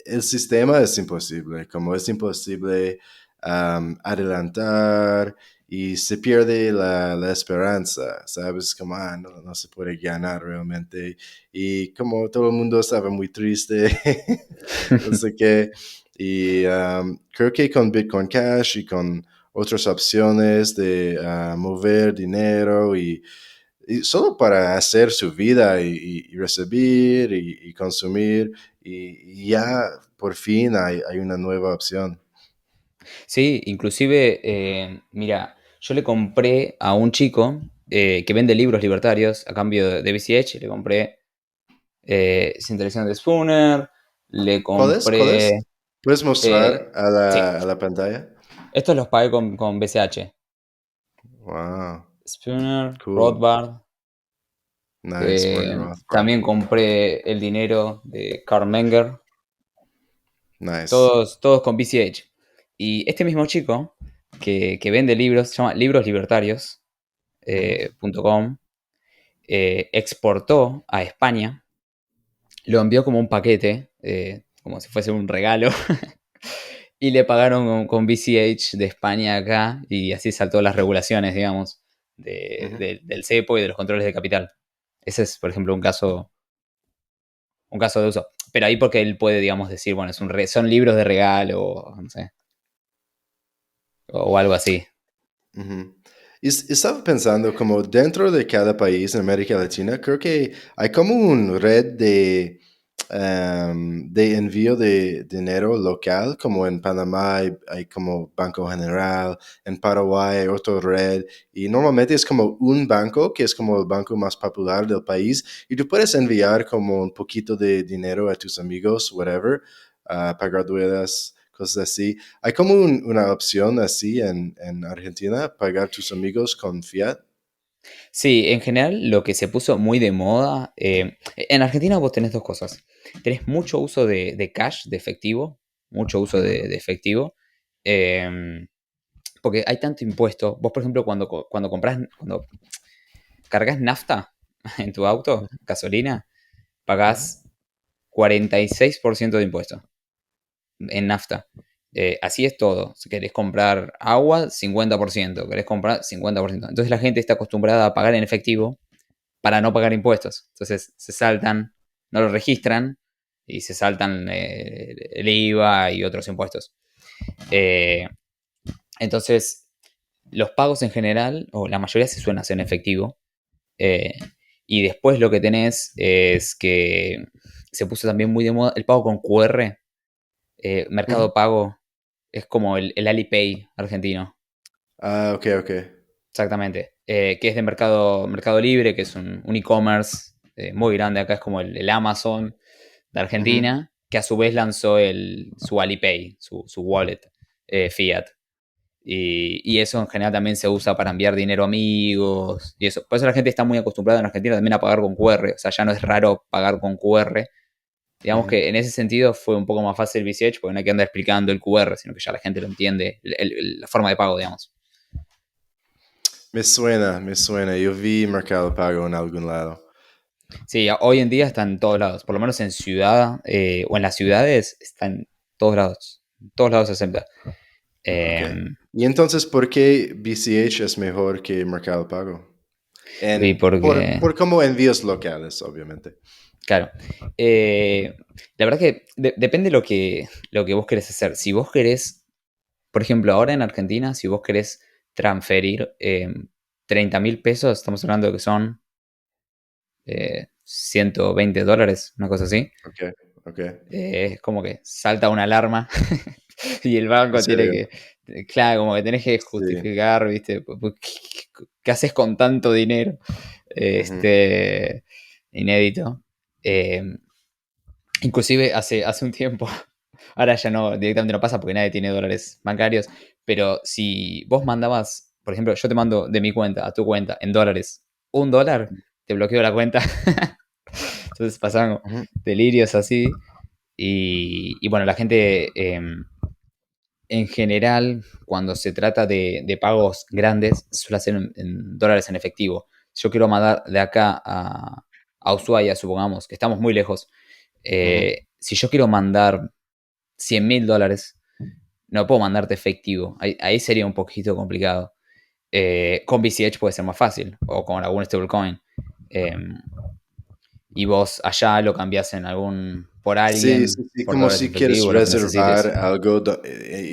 el sistema es imposible, como es imposible adelantar y se pierde la esperanza, ¿sabes? Como, no, no se puede ganar realmente. Y como todo el mundo estaba muy triste, no sé qué. Y creo que con Bitcoin Cash y con otras opciones de mover dinero y solo para hacer su vida y recibir y consumir y ya por fin hay una nueva opción. Sí, inclusive, mira, yo le compré a un chico que vende libros libertarios a cambio de BCH, le compré Sin de Spooner, le ¿Cuál es? ¿Cuál compré... es? ¿Puedes eh, mostrar a sí, la pantalla? estos los pagué con BCH. Wow, Spooner, cool. Rothbard. Nice, Murray Rothbard. También compré el dinero de Karl Menger. Nice. Todos con BCH. Y este mismo chico que vende libros, se llama Ujú, libroslibertarios.com, exportó a España, lo envió como un paquete, como si fuese un regalo, y le pagaron con BCH de España acá, y así saltó las regulaciones, digamos, ujú. del cepo y de los controles de capital. Ese es, por ejemplo, un caso de uso. Pero ahí porque él puede, digamos, decir, bueno, son libros de regalo, o no sé, o algo así. Ujú. Estaba pensando como dentro de cada país en América Latina, creo que hay como un red de envío de dinero local, como en Panamá hay como Banco General, en Paraguay hay otro red, y normalmente es como un banco que es como el banco más popular del país, y tú puedes enviar como un poquito de dinero a tus amigos, whatever, pagar deudas, cosas así. ¿Hay como una opción así en Argentina, pagar tus amigos con fiat? Sí, en general lo que se puso muy de moda, en Argentina vos tenés dos cosas. Tenés mucho uso de cash, de efectivo, mucho uso Ujú, de efectivo, eh, porque hay tanto impuesto. Vos, por ejemplo, cuando cargas nafta en tu auto, gasolina, ujú, pagás 46% de impuesto en nafta. Así es todo. Si querés comprar agua, 50%. Querés comprar 50%. Entonces la gente está acostumbrada a pagar en efectivo para no pagar impuestos. Entonces se saltan, no lo registran y se saltan el IVA y otros impuestos. Eh, entonces, los pagos en general, o la mayoría se suelen hacer en efectivo. eh, y después lo que tenés es que se puso también muy de moda el pago con QR. ujú. Mercado Pago es como el Alipay argentino. Ah, ok, ok. Exactamente. Que es de Mercado Libre, que es un e-commerce muy grande. Acá es como el Amazon de Ujú, Argentina, que a su vez lanzó su Alipay, su wallet Fiat. Y eso en general también se usa para enviar dinero a amigos y eso. Por eso la gente está muy acostumbrada en Argentina también a pagar con QR. O sea, ya no es raro pagar con QR. Digamos ujú. que en ese sentido fue un poco más fácil el BCH porque no hay que andar explicando el QR, sino que ya la gente lo entiende, la forma de pago, digamos. Me suena, me suena. Yo vi Mercado Pago en algún lado. Sí, hoy en día está en todos lados, por lo menos en ciudad o en las ciudades está en todos lados se acepta. Ok. Eh, Y entonces, ¿por qué BCH es mejor que Mercado Pago? y porque, Por como envíos locales, obviamente. claro, eh, la verdad que depende lo que vos querés hacer. Si vos querés, por ejemplo, ahora en Argentina, si vos querés transferir 30.000 pesos, estamos hablando de que son $120, una cosa así. Ok, ok. Es como que salta una alarma y el banco ¿En tiene serio? que, claro, como que tenés que Sí. justificar, ¿viste? ¿Qué haces con tanto dinero? Ujú, Inédito. Eh, Inclusive hace un tiempo, ahora ya no, directamente no pasa porque nadie tiene dólares bancarios, pero si vos mandabas, por ejemplo, yo te mando de mi cuenta a tu cuenta en dólares, $1, te bloqueo la cuenta. Entonces pasaban ujú. delirios así. Y bueno, la gente en general, cuando se trata de pagos grandes, suele hacer en dólares en efectivo. Si yo quiero mandar de acá a Ushuaia, supongamos, que estamos muy lejos, Ujú. si yo quiero mandar $100.000, no puedo mandarte efectivo. Ahí sería un poquito complicado. Con BCH puede ser más fácil, o con algún stablecoin. Eh, y vos allá lo cambiás en algún por Sí, alguien, sí, sí, por como dólares si quieres efectivo, lo que reservar necesites. algo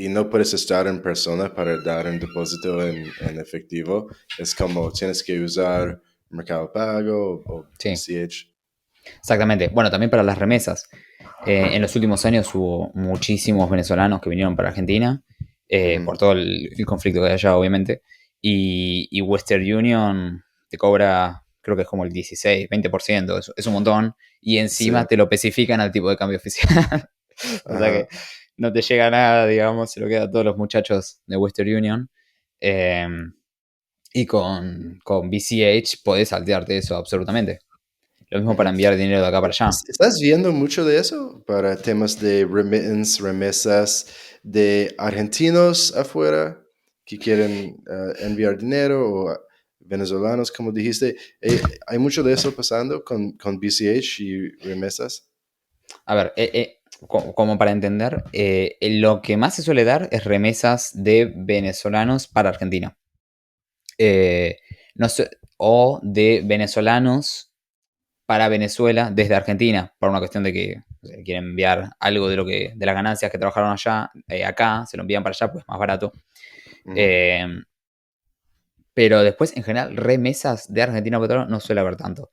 y no puedes estar en persona para dar un depósito en efectivo, es como tienes que usar Mercado Pago o Sí, BCH. exactamente. Bueno, también para las remesas. En los últimos años hubo muchísimos venezolanos que vinieron para Argentina, por Ujú. todo el conflicto que hay allá, obviamente. Y Western Union te cobra, creo que es como el 16, 20%, es un montón. Y Sí, encima te lo especifican al tipo de cambio oficial. O sea que ajá. no te llega nada, digamos, se lo queda a todos los muchachos de Western Union. Eh, y con BCH podés saltearte eso absolutamente. Lo mismo para Ujú. enviar dinero de acá para allá. ¿Estás viendo mucho de eso para temas de remittance, remesas de argentinos afuera que quieren enviar dinero o venezolanos, como dijiste? ¿Hay mucho de eso pasando con BCH y remesas? A ver, como para entender, lo que más se suele dar es remesas de venezolanos para Argentina. Eh, no sé, o de venezolanos para Venezuela desde Argentina, por una cuestión de que quieren enviar algo de las ganancias que trabajaron allá, acá, se lo envían para allá, pues más barato. Ujú, Eh, pero después, en general, remesas de Argentina a Petróleo no suele haber tanto.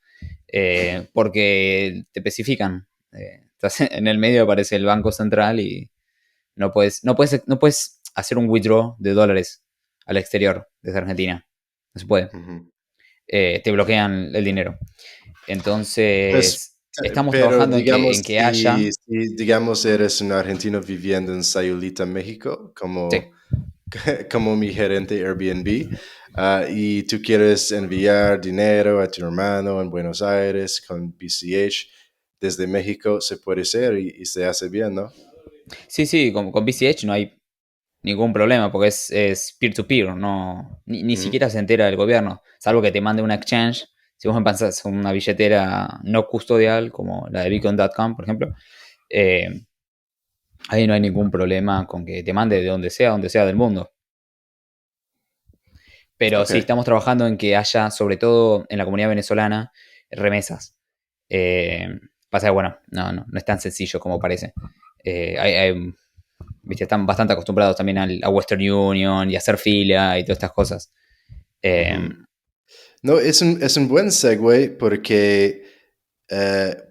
Porque te especifican. Estás en el medio aparece el Banco Central y no puedes hacer un withdraw de dólares al exterior desde Argentina. No se puede. ujú. Te bloquean el dinero. Pues, Entonces, estamos pero trabajando en que, digamos, en que haya. si digamos eres un argentino viviendo en Sayulita, México, Sí. como mi gerente Airbnb, y tú quieres enviar dinero a tu hermano en Buenos Aires con BCH desde México, se puede hacer y se hace bien, ¿no? Sí, sí, con BCH no hay ningún problema porque es peer-to-peer, no, ni Ujú, siquiera se entera del gobierno, salvo que te mande una exchange. Si vos me pasás una billetera no custodial, como la de Bitcoin.com, por ejemplo, eh, ahí no hay ningún problema con que te mande de donde sea del mundo. Pero ok. sí, estamos trabajando en que haya, sobre todo en la comunidad venezolana, remesas. Eh, Pasa que, bueno, no es tan sencillo como parece. ¿Viste? Están bastante acostumbrados también a Western Union y a hacer fila y todas estas cosas. Eh, Ujú. No, es un buen segue porque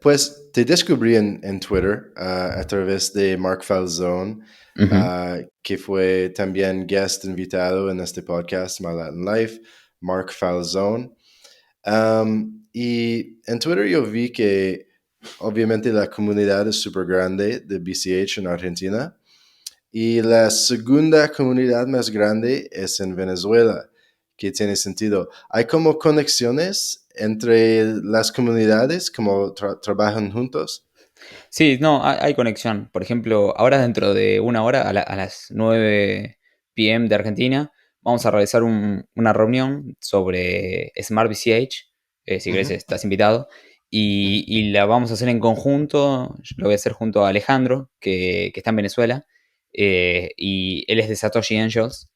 pues te descubrí en Twitter a través de Mark Falzone, Ujú. que fue también guest invitado en este podcast, My Latin Life, Mark Falzone. Y en Twitter yo vi que obviamente la comunidad es súper grande de BCH en Argentina y la segunda comunidad más grande es en Venezuela, que tiene sentido. Hay como conexiones entre las comunidades, como trabajan juntos. Sí, no, hay conexión. Por ejemplo, ahora dentro de una hora, a las 9 p.m. de Argentina, vamos a realizar una reunión sobre smartBCH. Si querés, Ujú, estás invitado. Y la vamos a hacer en conjunto. Yo lo voy a hacer junto a Alejandro, que está en Venezuela. Y él es de Satoshi Angels,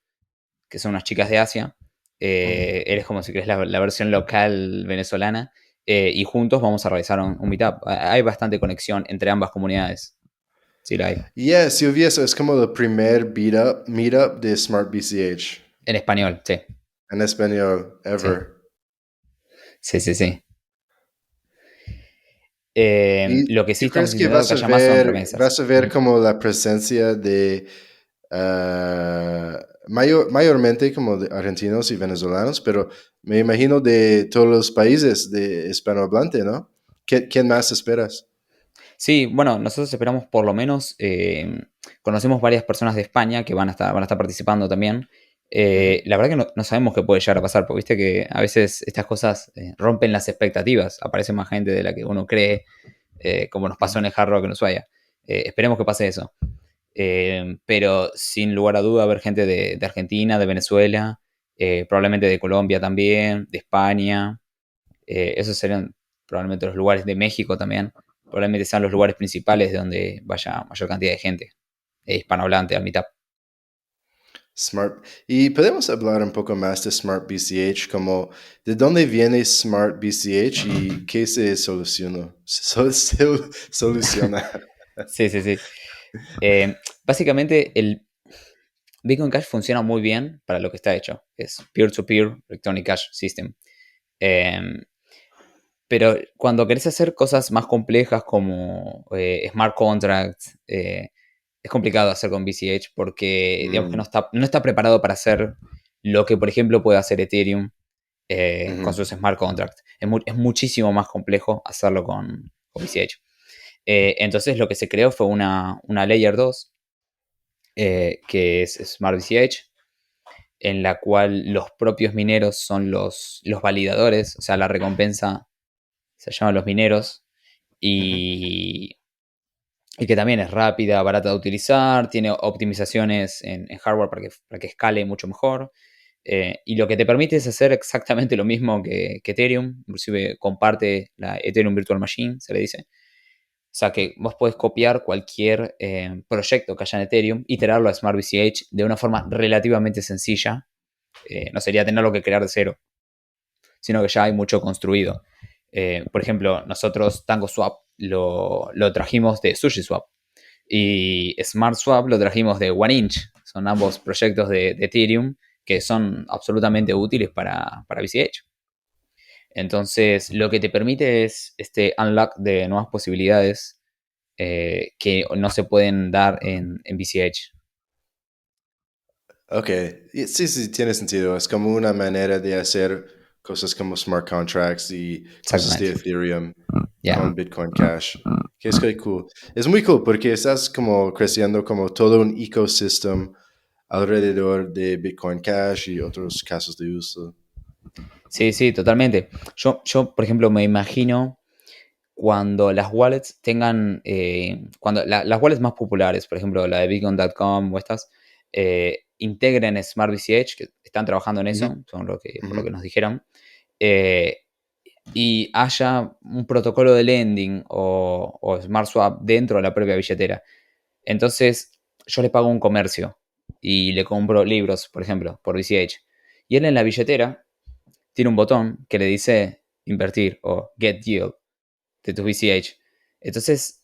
que son unas chicas de Asia. ujú. Él es como si querés la versión local venezolana. Y juntos vamos a realizar un meetup. Hay bastante conexión entre ambas comunidades. Sí, la hay. Yeah, sí, vi eso. Es como el primer meetup de smartBCH En español, sí. en español Sí, ever. sí, sí, sí. ¿Y Lo que sí tú estamos crees que intentando que haya más son remesas. vas a ver Ujú. como la presencia de mayormente como de argentinos y venezolanos, pero me imagino de todos los países de hispanohablante, ¿no? ¿Quién más esperas? Sí, bueno, nosotros esperamos por lo menos, conocemos varias personas de España que van a estar participando también. Ujú, La verdad que no sabemos qué puede llegar a pasar, porque viste que a veces estas cosas rompen las expectativas, aparece más gente de la que uno cree, como nos pasó ujú. en el Hard Rock en Ushuaia. Esperemos que pase eso. Pero sin lugar a duda, haber gente de Argentina, de Venezuela, probablemente de Colombia también, de España. Esos serían probablemente los lugares de México también. Probablemente sean los lugares principales de donde vaya mayor cantidad de gente hispanohablante al meetup. Smart. Y podemos hablar un poco más de smartBCH, como de dónde viene smartBCH y qué se soluciona. Soluciona. Sí, sí, sí. Básicamente, el Bitcoin Cash funciona muy bien para lo que está hecho. Es peer-to-peer Electronic Cash System. Eh, pero cuando querés hacer cosas más complejas como smart contracts, es complicado hacer con BCH porque digamos que Mm, no está preparado para hacer lo que, por ejemplo, puede hacer Ethereum con ujú, sus smart contracts. Es muchísimo más complejo hacerlo con BCH. Entonces lo que se creó fue una Layer 2 que es smartBCH, en la cual los propios mineros son los validadores, o sea, la recompensa se llaman los mineros, ujú. y, y que también es rápida, barata de utilizar, tiene optimizaciones en hardware para que escale mucho mejor. Y lo que te permite es hacer exactamente lo mismo que Ethereum, inclusive comparte la Ethereum Virtual Machine, se le dice. O sea que vos podés copiar cualquier proyecto que haya en Ethereum y iterarlo a smartBCH de una forma relativamente sencilla. No sería tenerlo que crear de cero, sino que ya hay mucho construido. Por ejemplo, nosotros TangoSwap lo trajimos de SushiSwap y SmartSwap lo trajimos de OneInch. Son ambos proyectos de Ethereum que son absolutamente útiles para BCH. Entonces, lo que te permite es este unlock de nuevas posibilidades que no se pueden dar en BCH. Ok, sí, sí, tiene sentido. Es como una manera de hacer cosas como smart contracts y cosas de Exactamente. Ethereum Ya. con Bitcoin Cash, que es muy cool. Es muy cool porque estás como creciendo como todo un ecosystem alrededor de Bitcoin Cash y otros casos de uso. Sí, sí, totalmente. Yo, por ejemplo, me imagino cuando las wallets tengan, cuando las wallets más populares, por ejemplo, la de bitcoin.com o estas, integren smartBCH, que están trabajando en Ujú, eso, por lo ujú. que nos dijeron, eh, y haya un protocolo de lending o smart swap dentro de la propia billetera. Entonces, yo le pago a un comercio y le compro libros, por ejemplo, por BCH. Y él en la billetera tiene un botón que le dice invertir o get yield de tu BCH. Entonces,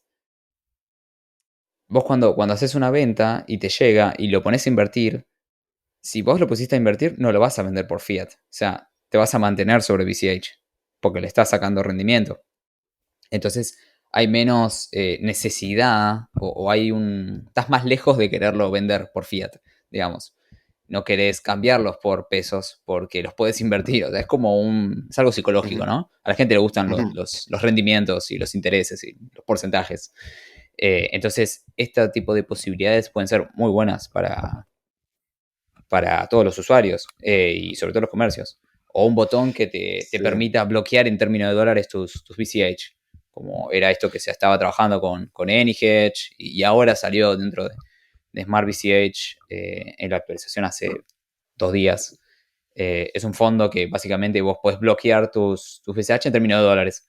vos cuando haces una venta y te llega y lo pones a invertir, si vos lo pusiste a invertir, no lo vas a vender por fiat. O sea, te vas a mantener sobre BCH porque le estás sacando rendimiento. Entonces, hay menos necesidad o hay un... Estás más lejos de quererlo vender por fiat, digamos. No querés cambiarlos por pesos porque los puedes invertir. O sea, es como un... Es algo psicológico, Ujú, ¿no? A la gente le gustan ujú. los rendimientos y los intereses y los porcentajes. Entonces, este tipo de posibilidades pueden ser muy buenas para todos los usuarios y sobre todo los comercios. O un botón que te Sí. permita bloquear en términos de dólares tus BCH, como era esto que se estaba trabajando con Anyhedge y ahora salió dentro de Smart BCH en la actualización hace 2 días. Es un fondo que básicamente vos podés bloquear tus BCH en términos de dólares.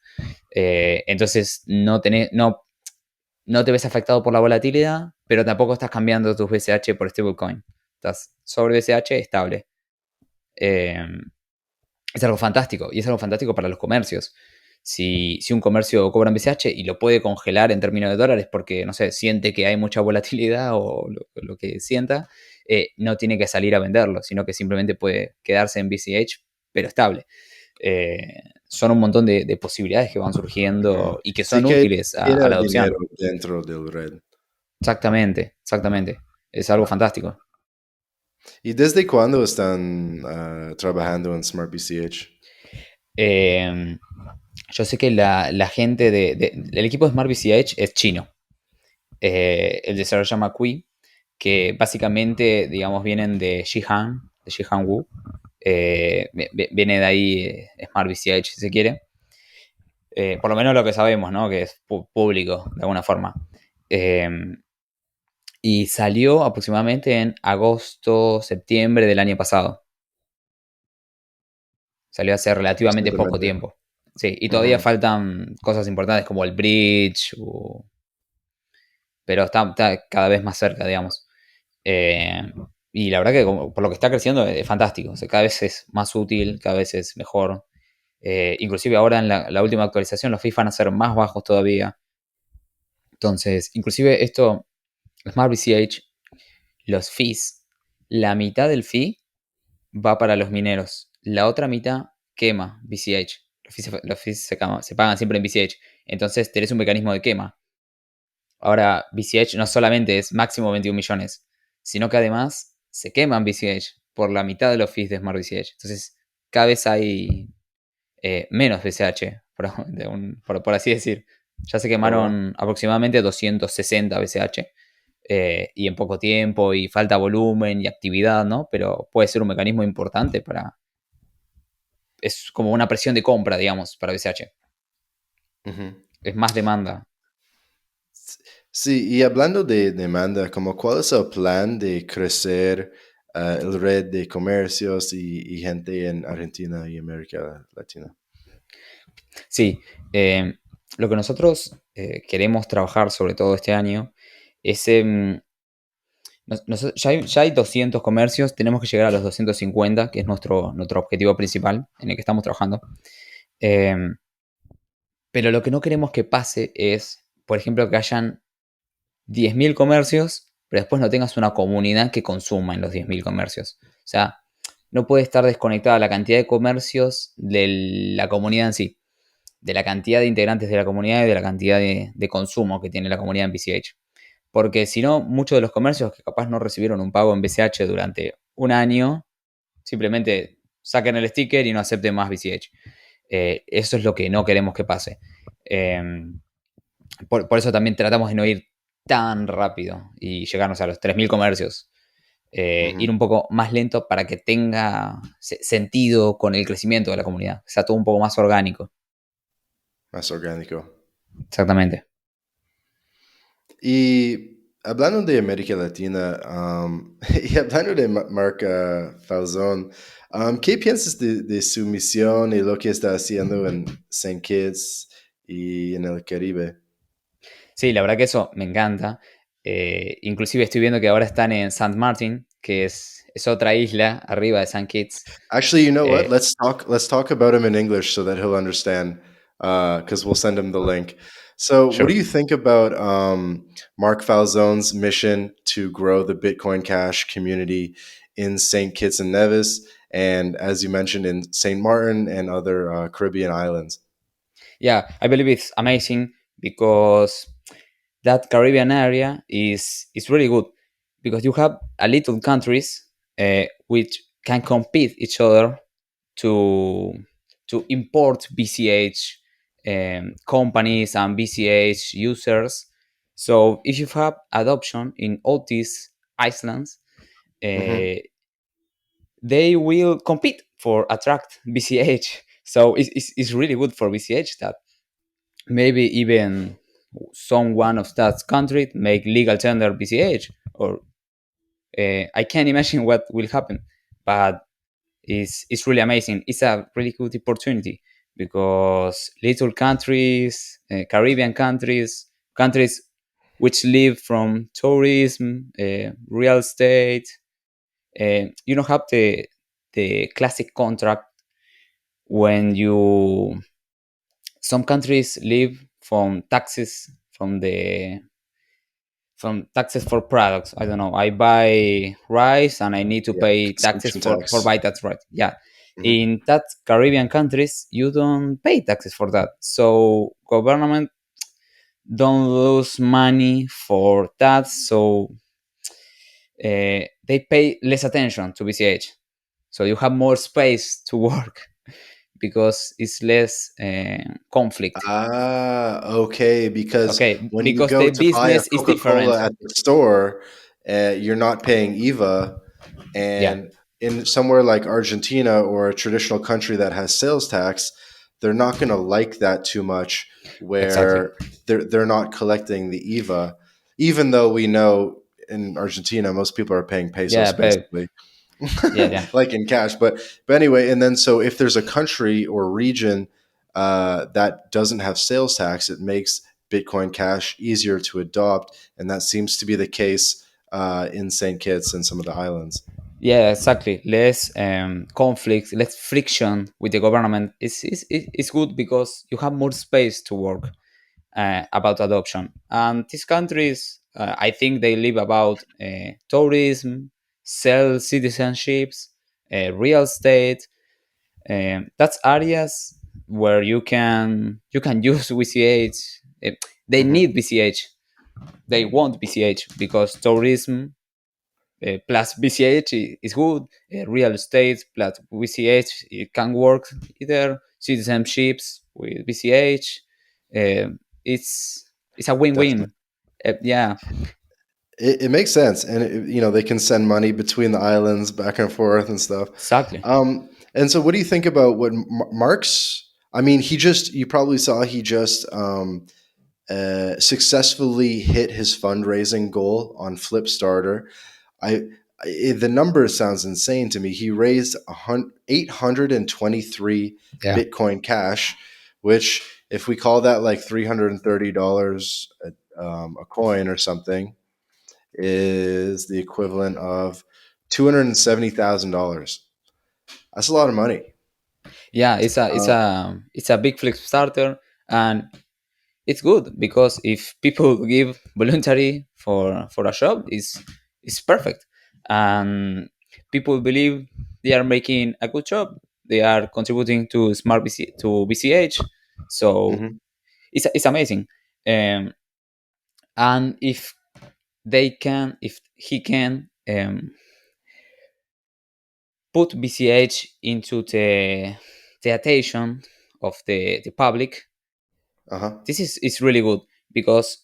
Entonces no te ves afectado por la volatilidad, pero tampoco estás cambiando tus BCH por stablecoin. Estás sobre BCH estable. Eh, es algo fantástico y es algo fantástico para los comercios. Si un comercio cobra en BCH y lo puede congelar en términos de dólares porque, no sé, siente que hay mucha volatilidad o lo que sienta, no tiene que salir a venderlo, sino que simplemente puede quedarse en BCH, pero estable. Son un montón de posibilidades que van Ujú. surgiendo y que Sí son que útiles tiene a la el dinero adopción. dentro del red. Exactamente, exactamente. Es algo fantástico. ¿Y desde cuándo están trabajando en smartBCH? Eh, yo sé que la gente el equipo de smartBCH es chino. El desarrollo se llama Kui, que básicamente, digamos, vienen de Jihan Wu. Viene de ahí smartBCH, si se quiere. Por lo menos lo que sabemos, ¿no? Que es público, de alguna forma. Y salió aproximadamente en agosto, septiembre del año pasado. Salió hace relativamente poco Recientemente. tiempo. Sí, y todavía Ujú. faltan cosas importantes como el bridge, pero está cada vez más cerca, digamos. Eh, y la verdad que por lo que está creciendo es fantástico. O sea, cada vez es más útil, cada vez es mejor. Inclusive ahora en la última actualización los fees van a ser más bajos todavía. Entonces, inclusive esto, smartBCH, los fees, la mitad del fee va para los mineros. La otra mitad quema BCH. Los fees se pagan siempre en BCH. Entonces tenés un mecanismo de quema. Ahora, BCH no solamente es máximo 21 millones, sino que además se queman BCH por la mitad de los fees de Smart BCH. Entonces, cada vez hay menos BCH, por así decir. Ya se Oh, wow. quemaron aproximadamente 260 BCH. Y en poco tiempo, y falta volumen y actividad, ¿no? Pero puede ser un mecanismo importante para. Es como una presión de compra, digamos, para BCH. Ujú. Es más demanda. Sí, y hablando de demanda, como ¿cuál es el plan de crecer el red de comercios y gente en Argentina y América Latina? Sí, lo que nosotros queremos trabajar sobre todo este año es. Ya hay 200 comercios, tenemos que llegar a los 250, que es nuestro objetivo principal en el que estamos trabajando. Eh, pero lo que no queremos que pase es, por ejemplo, que hayan 10.000 comercios, pero después no tengas una comunidad que consuma en los 10.000 comercios. O sea, no puede estar desconectada la cantidad de comercios de la comunidad en sí, de la cantidad de integrantes de la comunidad y de la cantidad de consumo que tiene la comunidad en BCH. Porque si no, muchos de los comercios que capaz no recibieron un pago en BCH durante un año, simplemente saquen el sticker y no acepten más BCH. Eso es lo que no queremos que pase. Eh, por eso también tratamos de no ir tan rápido y llegarnos a los 3.000 comercios. Ir Ujú. un poco más lento para que tenga sentido con el crecimiento de la comunidad. Que sea todo un poco más orgánico. Más orgánico. Exactamente. Y hablando de América Latina, y hablando de Marc Falzón, ¿qué piensas de su misión y lo que está haciendo en Saint Kitts y en el Caribe? Sí, la verdad que eso me encanta. Inclusive estoy viendo que ahora están en Saint Martin, que es otra isla arriba de Saint Kitts. Actually, you know what? Eh, Let's talk about him in English so that he'll understand. Because we'll send him the link. So, what do sure. you think about Mark Falzone's mission to grow the Bitcoin Cash community in Saint Kitts and Nevis, and as you mentioned, in Saint Martin and other Caribbean islands? Yeah, I believe it's amazing because that Caribbean area is really good because you have a little countries which can compete each other to to import BCH companies and BCH users. So if you have adoption in all these islands, Hmm. uh, they will compete for attract BCH. So it's really good for BCH that maybe even someone of that country make legal tender BCH, or I can't imagine what will happen, but it's really amazing. It's a really good opportunity because little countries, Caribbean countries, countries which live from tourism, real estate, you don't have the classic contract when you. Some countries live from taxes for products. I don't know. I buy rice and I need to Yeah, pay taxes consumption for tax. buy that right. Yeah. Hmm. In that Caribbean countries, you don't pay taxes for that. So government don't lose money for that. So they pay less attention to BCH. So you have more space to work because it's less conflict. Okay. Because Okay, when you because go the to buy a business is Coca different. Cola at the store, you're not paying EVA. Yeah, And in somewhere like Argentina or a traditional country that has sales tax, they're not going to like that too much, exactly. where they're not collecting the EVA. even though we know in Argentina most people are paying Yeah, pesos but basically, yeah, yeah. like in cash. But anyway, and then so if there's a country or region that doesn't have sales tax, it makes Bitcoin Cash easier to adopt, and that seems to be the case in Saint Kitts and some of the islands. Yeah, exactly. Less conflict, less friction with the government. It's good because you have more space to work about adoption. And these countries, I think they live about tourism, sell citizenships, real estate. That's areas where you can use BCH. They Hmm. need BCH. They want BCH because tourism plus BCH is good. Real estate plus BCH it can work either. Citizenships with BCH. It's a Definitely. win-win. Yeah, It makes sense, and they can send money between the islands back and forth and stuff. exactly. And so, what do you think about what Mark's? I mean, you probably saw he just successfully hit his fundraising goal on Flipstarter. I, the number sounds insane to me. He raised 823 Yeah. Bitcoin Cash, which if we call that like $330 a coin or something, is the equivalent of $270,000. That's a lot of money. Yeah, Uh, it's a big flip starter, and it's good because if people give voluntary for a shop, it's perfect, and people believe they are making a good job. They are contributing to to BCH, so mhm. it's amazing. Um, and if he can put BCH into the attention of the public, Uh-huh. this is really good because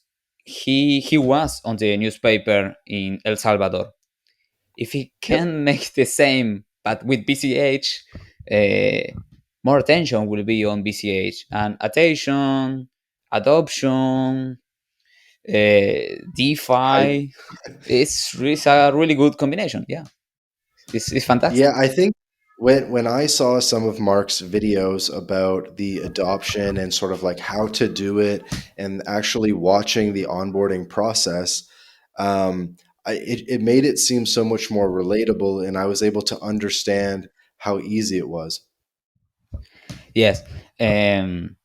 he was on the newspaper in El Salvador. If he Yep. can make the same but with BCH, more attention will be on BCH and attention, adoption, I DeFi. It's a really good combination. Yeah, it's Yeah, fantastic. I think when I saw some of Mark's videos about the adoption and sort of like how to do it and actually watching the onboarding process, it made it seem so much more relatable, and I was able to understand how easy it was. Yes. Um,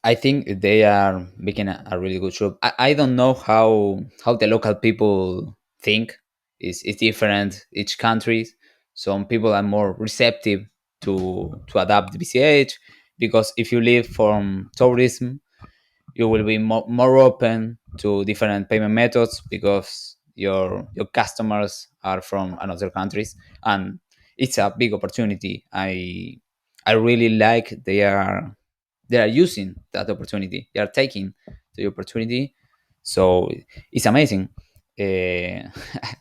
I think they are making a really good job. I don't know how the local people think. It's different each country. Some people are more receptive to adapt BCH because if you live from tourism, you will be more open to different payment methods because your customers are from another countries, and it's a big opportunity. I really like they are using that opportunity. They are taking the opportunity. So it's amazing. Uh,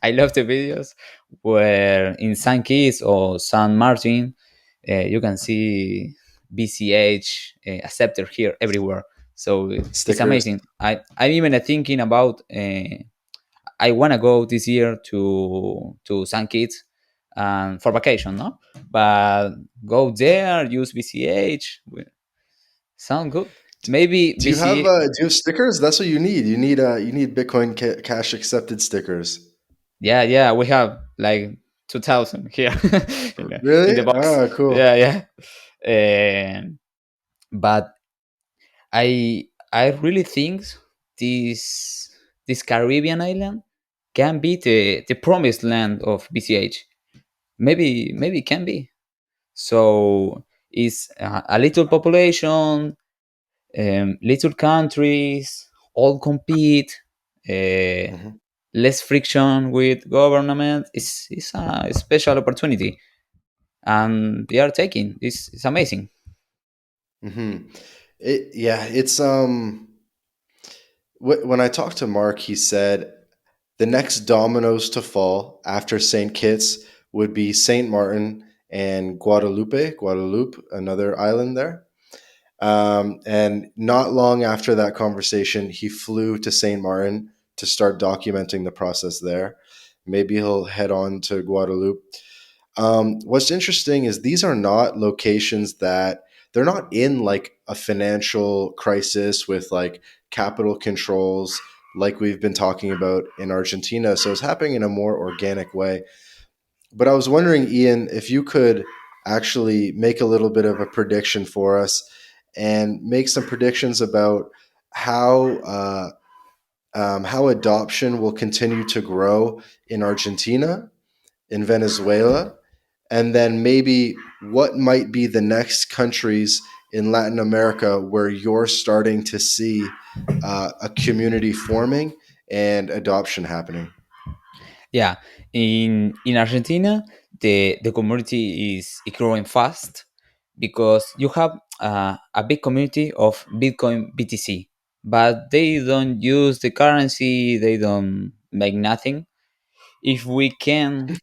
I love the videos where in San Kitts or San Martin, you can see BCH accepted here everywhere. So it's Stickers. amazing. I'm even thinking about I want to go this year to San Kitts and for vacation, no? But go there, use BCH. Sound good. Maybe Do you have stickers? That's what you need. You need Bitcoin Cash accepted stickers. Yeah, yeah, we have like 2,000 here in the Really? box. Ah, cool. Yeah, yeah. But I really think this this Caribbean island can be the promised land of BCH. Maybe it can be. So it's a little population, little countries, all compete. Uh, Mhm. Less friction with government. It's a special opportunity, and they are taking. It's amazing. Hmm. Yeah, when I talked to Mark, he said the next dominoes to fall after St. Kitts would be St. Martin and Guadeloupe, another island there. And not long after that conversation, he flew to St. Martin to start documenting the process there. Maybe he'll head on to Guadeloupe. What's interesting is these are not locations that they're not in like a financial crisis with like capital controls like we've been talking about in Argentina. So it's happening in a more organic way. But I was wondering, Ian, if you could actually make a little bit of a prediction for us and make some predictions about how how adoption will continue to grow in Argentina, in Venezuela, and then maybe what might be the next countries in Latin America where you're starting to see a community forming and adoption happening. Yeah, in Argentina, the community is growing fast because you have a big community of Bitcoin BTC, but they don't use the currency. They don't make nothing. If we can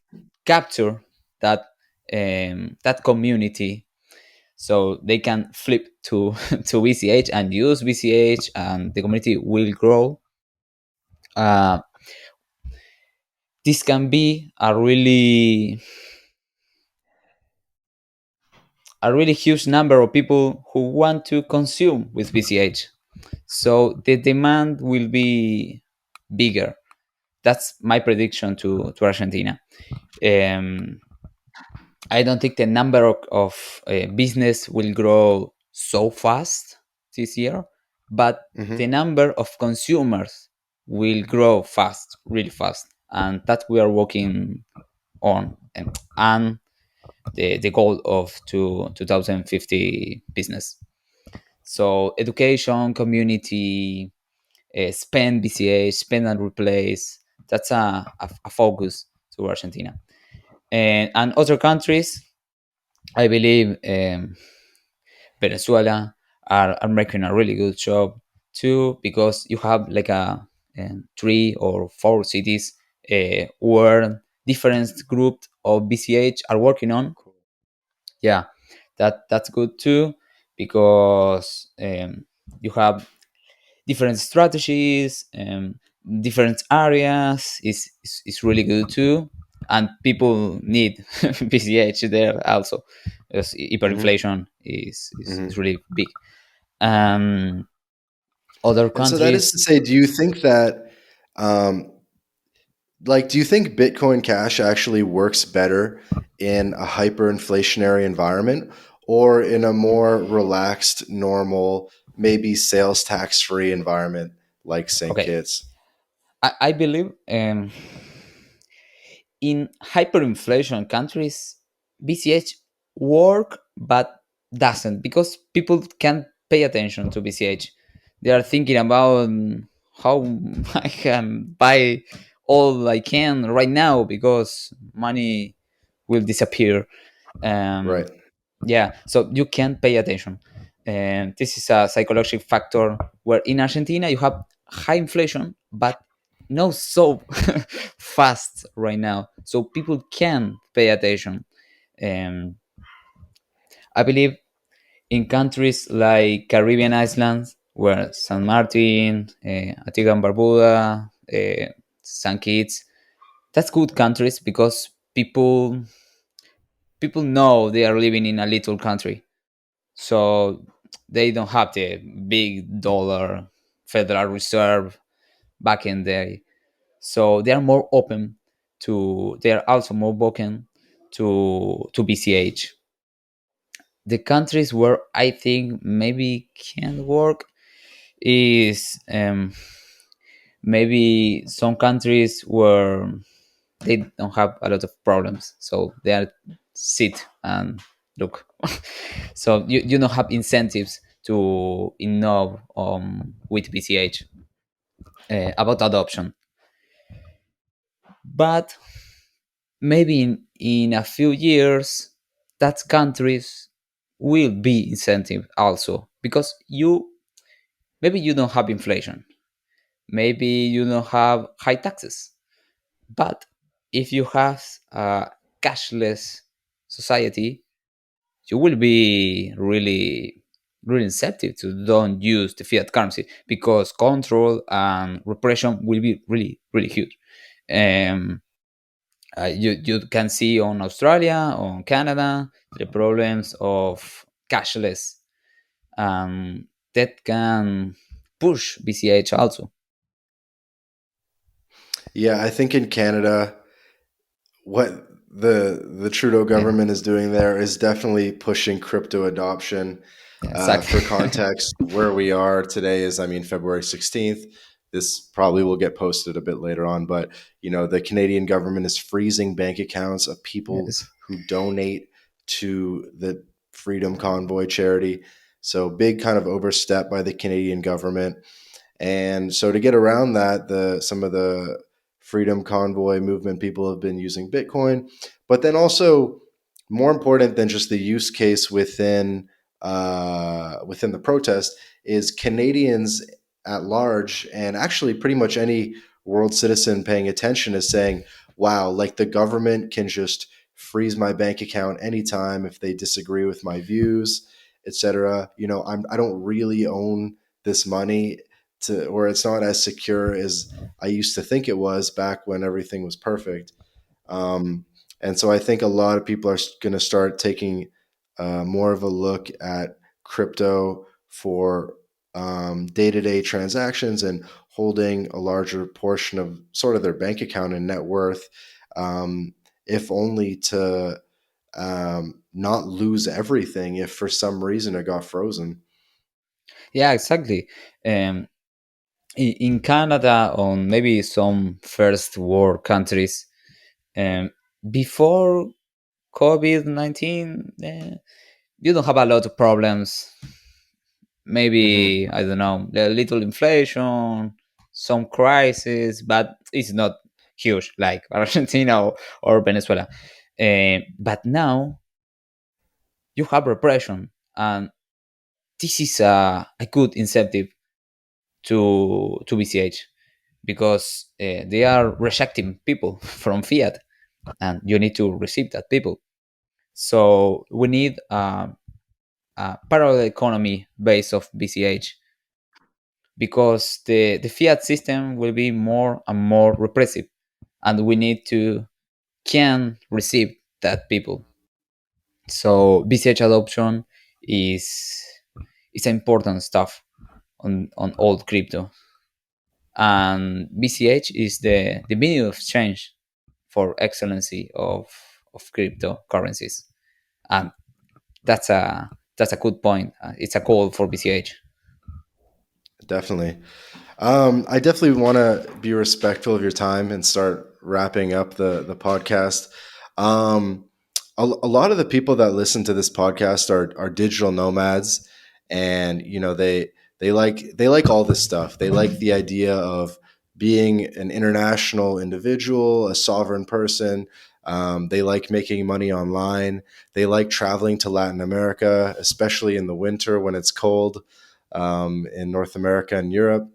capture that that community, so they can flip to to BCH and use BCH, and the community will grow. Uh, this can be a really huge number of people who want to consume with BCH. So the demand will be bigger. That's my prediction to Argentina. Um, I don't think the number of business will grow so fast this year, but the Mm-hmm. number of consumers will grow fast, really fast, and that we are working on. And the goal of 2050 business. So education, community, spend BCH, spend and replace. That's a focus to Argentina. And other countries, I believe Venezuela are making a really good job too, because you have like a, 3 or 4 cities where different groups of BCH are working on. Yeah, that's good too, because you have different strategies, different areas is really good too, and people need BCH there also, because Mm-hmm. hyperinflation is Mm-hmm. really big. um Other And so that is countries. to say, do you think that, um, do you think Bitcoin Cash actually works better in a hyperinflationary environment or in a more relaxed, normal, maybe sales tax free environment like St. Okay, Kitts? I believe in hyperinflation countries, BCH work but doesn't, because people can't pay attention to BCH. They are thinking about how I can buy all I can right now because money will disappear. Um, Right. yeah, so you can't pay attention. And this is a psychological factor where in Argentina you have high inflation, but not so fast right now. So people can pay attention. Um, I believe in countries like Caribbean islands, where San Martin, Antigua and Barbuda, St. Kitts, that's good countries because people know they are living in a little country, so they don't have the big dollar Federal Reserve back in day. So they are more open to. They are also more open to BCH. The countries where I think maybe can work is maybe some countries where they don't have a lot of problems, so they are sit and look. So you don't have incentives to innovate with BCH about adoption. But maybe in a few years, that countries will be incentive also, because maybe you don't have inflation, maybe you don't have high taxes, but if you have a cashless society, you will be really really incentive to don't use the fiat currency, because control and repression will be really really huge. Um, you can see on Australia, on Canada, the problems of cashless, that can push BCH also. Yeah, I think in Canada, what the Trudeau Yeah, government is doing there is definitely pushing crypto adoption. yeah, exactly. For context, where we are today is, I mean, February 16th. This probably will get posted a bit later on, but the Canadian government is freezing bank accounts of people Yes. who donate to the Freedom Convoy charity. So big kind of overstep by the Canadian government. And so to get around that, the some of the Freedom Convoy movement people have been using Bitcoin, but then also more important than just the use case within the protest is Canadians at large, and actually pretty much any world citizen paying attention is saying, "Wow, like the government can just freeze my bank account anytime if they disagree with my views, etc. I don't really own this money to, or it's not as secure as I used to think it was back when everything was perfect." Um, and so I think a lot of people are going to start taking more of a look at crypto for day to day transactions and holding a larger portion of sort of their bank account and net worth, um, if only to not lose everything if for some reason it got frozen. Yeah, exactly. Um, in Canada, or maybe some first world countries, um, before COVID-19, you don't have a lot of problems. Hmm. Maybe, I don't know, a little inflation, some crisis, but it's not huge like Argentina or Venezuela. But now you have repression, and this is a good incentive to BCH, because they are rejecting people from fiat, and you need to receive that people. So we need a parallel economy base of BCH, because the fiat system will be more and more repressive, and we need to can receive that people. So BCH adoption is is important stuff on old crypto, and BCH is the medium of exchange for excellency of cryptocurrencies, and that's a good point. It's a call for BCH. Definitely. I definitely want to be respectful of your time and start wrapping up the podcast. Um, a lot of the people that listen to this podcast are digital nomads, and they like all this stuff. They like the idea of being an international individual, a sovereign person. They like making money online. They like traveling to Latin America, especially in the winter when it's cold, in North America and Europe.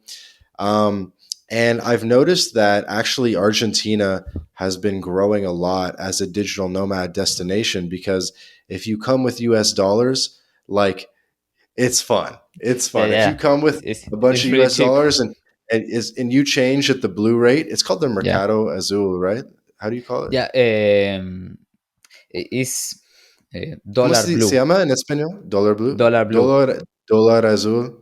Um, and I've noticed that actually Argentina has been growing a lot as a digital nomad destination, because if you come with US dollars, like, it's fun. It's Yeah, fun. If you yeah, come with a bunch it's of really US cheap. dollars and you change at the blue rate, it's called the Yeah, Mercado Azul, right? How do you call it? yeah. It's ¿Cómo dollar se blue, llama en español? Dólar blue. dollar blue. Dólar azul.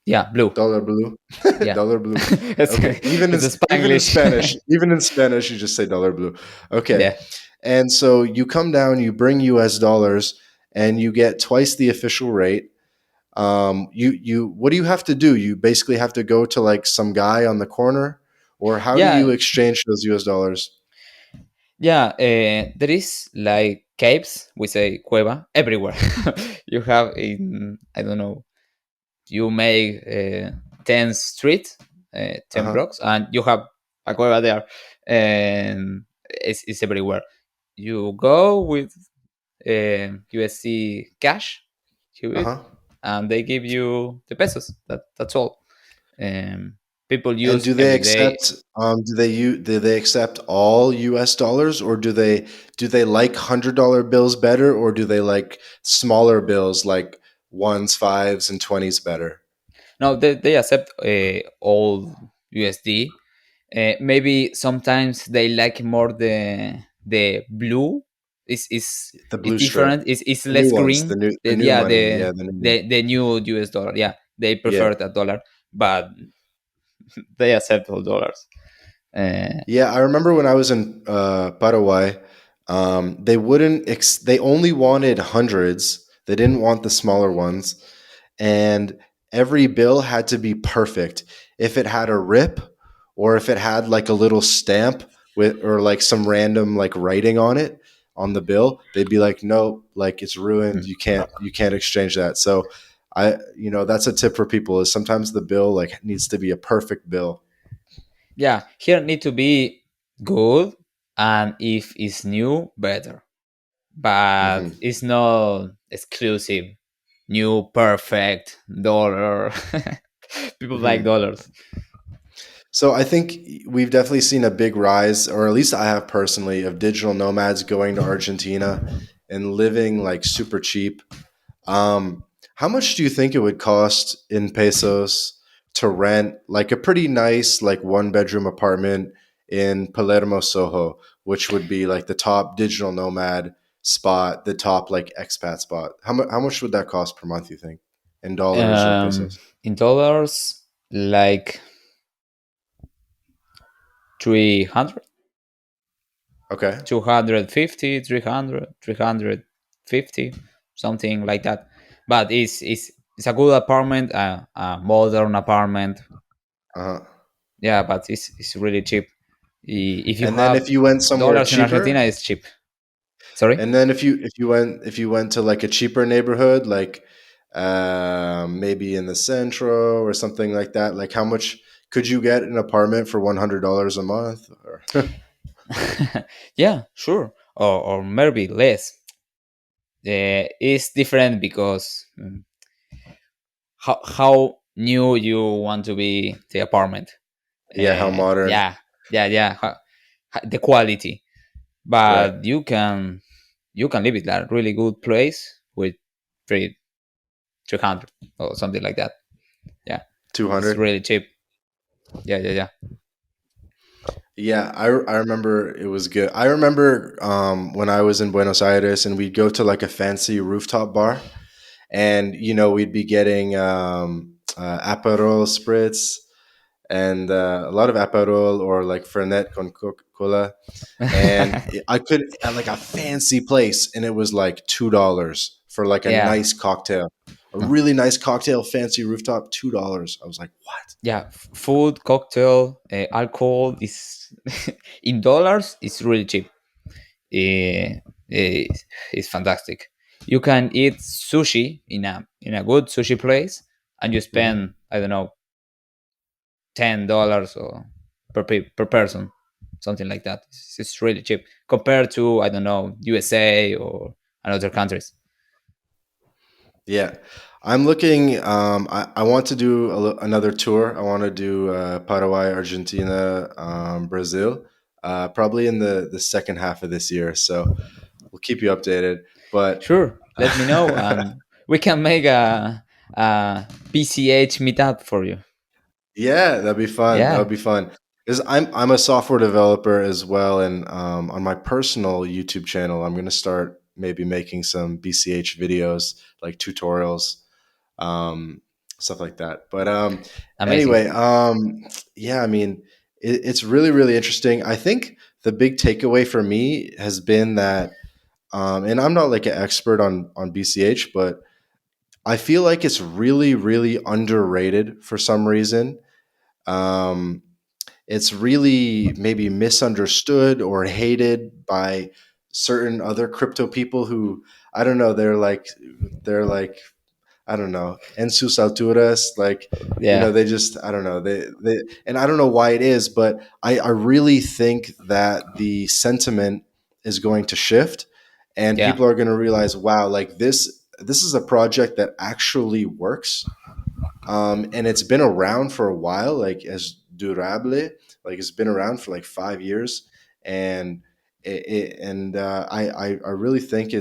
Yeah, blue. Dollar blue. Yeah, Dollar blue. it's Okay. Even in it's a even in Spanglish. Spanish, you just say dollar blue. Okay. Yeah, And so you come down, you bring US dollars, and you get twice the official rate. You what do you have to do? You basically have to go to like some guy on the corner, or how do you yeah, exchange those US dollars? yeah. There is like caves. We say cueva everywhere. You have in, I don't know. You make 10 street, 10 Uh-huh. blocks, and you have a cueva there, and it's everywhere. You go with USC cash to it, Uh-huh. and they give you the pesos. That's all. Um, People And use do they every day. accept do they accept all US dollars, or do they like $100 bills better, or do they like smaller bills like ones, fives, and 20s better? No, they accept all USD. Maybe sometimes they like more the blue. The Is blue different. strip, It's the new less ones, green. the new Yeah, money, yeah, the new one. the new US dollar. Yeah, they Yeah. prefer that dollar, but they accept all dollars. Uh, Yeah, I remember when I was in Paraguay, they wouldn't. They only wanted hundreds. They didn't want the smaller ones, and every bill had to be perfect. If it had a rip, or if it had like a little stamp with, or like some random like writing on it on the bill, they'd be like, "No, like it's ruined. mm. You can't exchange that." So, that's a tip for people is sometimes the bill like needs to be a perfect bill. Yeah, here need to be good, and if it's new, better. But Hmm. it's not exclusive. New perfect dollar. People like Hmm. dollars. So I think we've definitely seen a big rise, or at least I have personally, of digital nomads going to Argentina and living like super cheap. Um, how much do you think it would cost in pesos to rent like a pretty nice like one bedroom apartment in Palermo, Soho, which would be like the top digital nomad spot, the top like expat spot? How much would that cost per month, you think, in dollars or pesos? In dollars, like 300, Okay. 250, 300, 350, something like that. But it's a good apartment, a modern apartment. Uh-huh. Yeah, but it's really cheap. If you And then have if you went somewhere dollars in cheaper, Argentina, it's cheap. Sorry. and then if you went to like a cheaper neighborhood, like maybe in the centro or something like that, like how much could you get an apartment for $100 a month? Or Yeah, sure, or maybe less. It's different because how new you want to be the apartment. yeah, how modern? Yeah, yeah. The quality, Right, but you can live in a really good place with three 300 or something like that. Yeah, it's 200. really cheap. Yeah. Yeah, I remember it was good. I remember when I was in Buenos Aires and we'd go to like a fancy rooftop bar, and we'd be getting Aperol spritz and a lot of Aperol or like Fernet con Coca-Cola. And I could at like a fancy place, and it was like $2 for like a Yeah, nice cocktail, a no, really nice cocktail, fancy rooftop, $2. I was like, what? yeah. Food, cocktail, alcohol is in dollars. It's really cheap. Uh, it's fantastic. You can eat sushi in a good sushi place, and you Hmm. spend, I don't know, $10 or per person, something like that. It's really cheap compared to, I don't know, USA or another countries. Yeah, I'm looking. I want to do another tour. I want to do Paraguay, Argentina, Brazil, probably in the second half of this year. So we'll keep you updated. But Sure, let me know, and we can make a BCH meetup for you. yeah, that'd be fun. That would Yeah, be fun. Because I'm a software developer as well, and on my personal YouTube channel, I'm gonna start maybe making some BCH videos, like tutorials, um, stuff like that. But amazing. anyway, yeah, I mean, it's really really interesting. I think the big takeaway for me has been that, and I'm not like an expert on BCH, but I feel like it's really really underrated for some reason. Um, it's really maybe misunderstood or hated by certain other crypto people who, I don't know, they're like I don't know, en sus alturas, like Yeah, they just, I don't know, they and I don't know why it is, but I really think that the sentiment is going to shift, and yeah, people are going to realize, wow, like this is a project that actually works, and it's been around for a while, like as durable, like it's been around for like 5 years, and I really think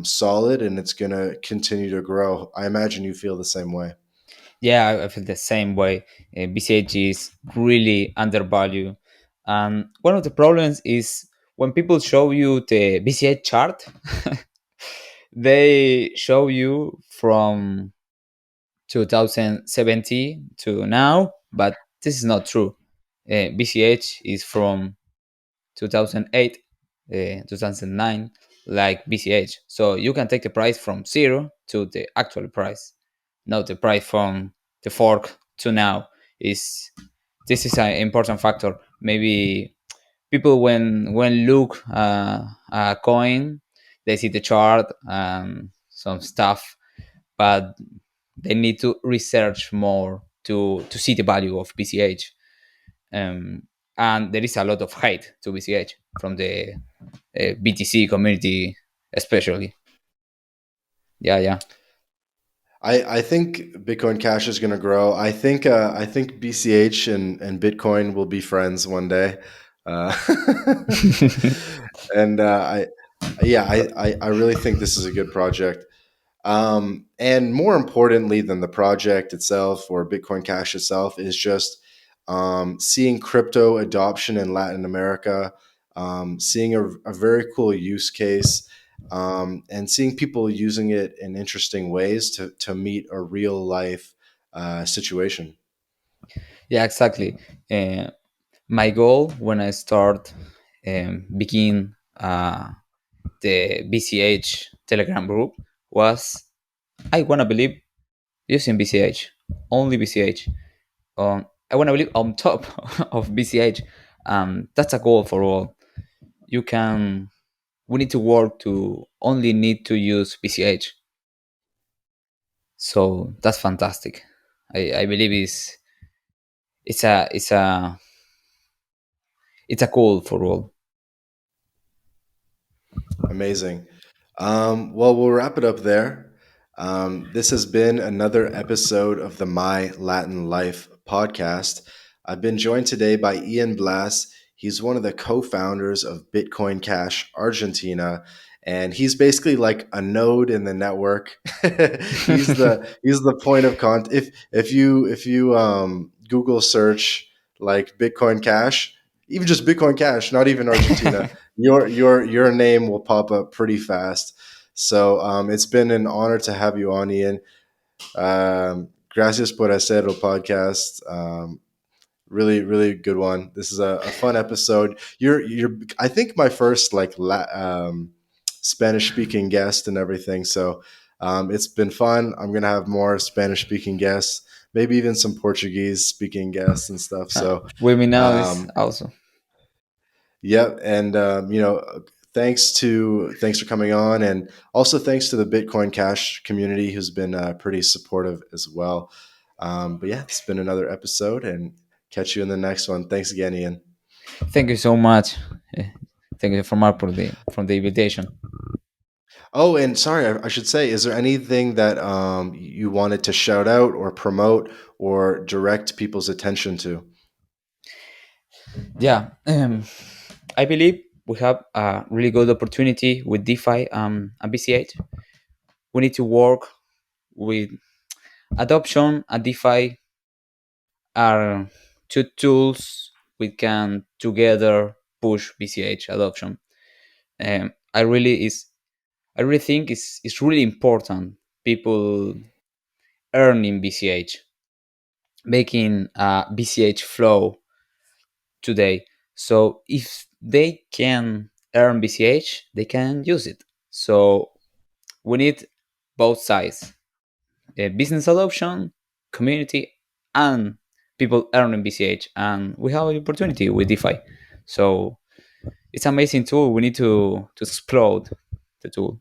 solid and it's going to continue to grow. I imagine you feel the same way. Yeah, I feel the same way. BCH is really undervalued. One of the problems is when people show you the BCH chart, they show you from 2017 to now, but this is not true. BCH is from 2008, 2009, like BCH. So you can take the price from zero to the actual price, not the price from the fork to now. Is This is an important factor. Maybe people when look a coin, they see the chart and some stuff, but they need to research more to see the value of BCH. Um, and there is a lot of hate to BCH from the BTC community, especially. Yeah, yeah. I think Bitcoin Cash is going to grow. I think BCH and Bitcoin will be friends one day. Uh, and I really think this is a good project. And more importantly than the project itself or Bitcoin Cash itself is just seeing crypto adoption in Latin America, seeing a very cool use case, and seeing people using it in interesting ways to meet a real life situation. Yeah, exactly. Uh, my goal when I start begin the BCH Telegram group was I wanna believe using BCH, only BCH. I wanna believe on top of BCH. That's a goal for all. You can. We need to work to only need to use BCH. So that's fantastic. I believe it's a it's a it's a goal for all. Amazing. Well, we'll wrap it up there. This has been another episode of the My Latin Life podcast. I've been joined today by Ian Blas. He's one of the co-founders of Bitcoin Cash Argentina, and he's basically like a node in the network. He's the point of contact. If you Google search like Bitcoin Cash, even just Bitcoin Cash, not even Argentina, your name will pop up pretty fast. So it's been an honor to have you on, Ian. Gracias por hacerlo podcast. Really, really good one. This is a fun episode. You're I think my first like Spanish speaking guest and everything. So it's been fun. I'm gonna have more Spanish speaking guests, maybe even some Portuguese speaking guests and stuff. So Women now is um, also. Yep, and thanks for coming on, and also thanks to the Bitcoin Cash community who's been pretty supportive as well. But yeah, it's been another episode, and catch you in the next one. Thanks again, Ian. Thank you so much. Thank you from Mark for the invitation. Oh, and sorry, I should say, is there anything that you wanted to shout out or promote or direct people's attention to? Yeah, I believe we have a really good opportunity with DeFi and BCH. We need to work with adoption and DeFi are two tools we can together push BCH adoption. I really is I really think it's really important people earning BCH, making a BCH flow today. So if they can earn BCH, they can use it. So we need both sides: business adoption, community, and people earning BCH. And we have an opportunity with DeFi. So it's an amazing tool. We need to explode the tool.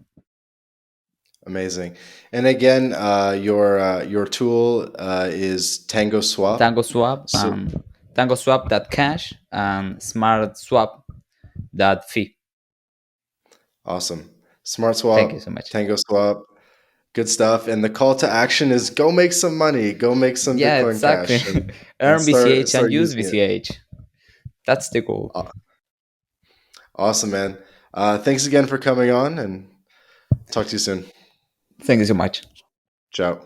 Amazing. And again, your tool is TangoSwap. TangoSwap So and TangoSwap.cash and smartswap.fee. awesome. Smart Thank you Swap, so much. Tango Swap, good stuff. And the call to action is go make some money, go make some Yeah, Bitcoin exactly. Cash, and Earn BCH and start use using it. BCH. That's the goal. Aw- Awesome, man. Thanks again for coming on, and Talk to you soon. Thank you so much. Ciao.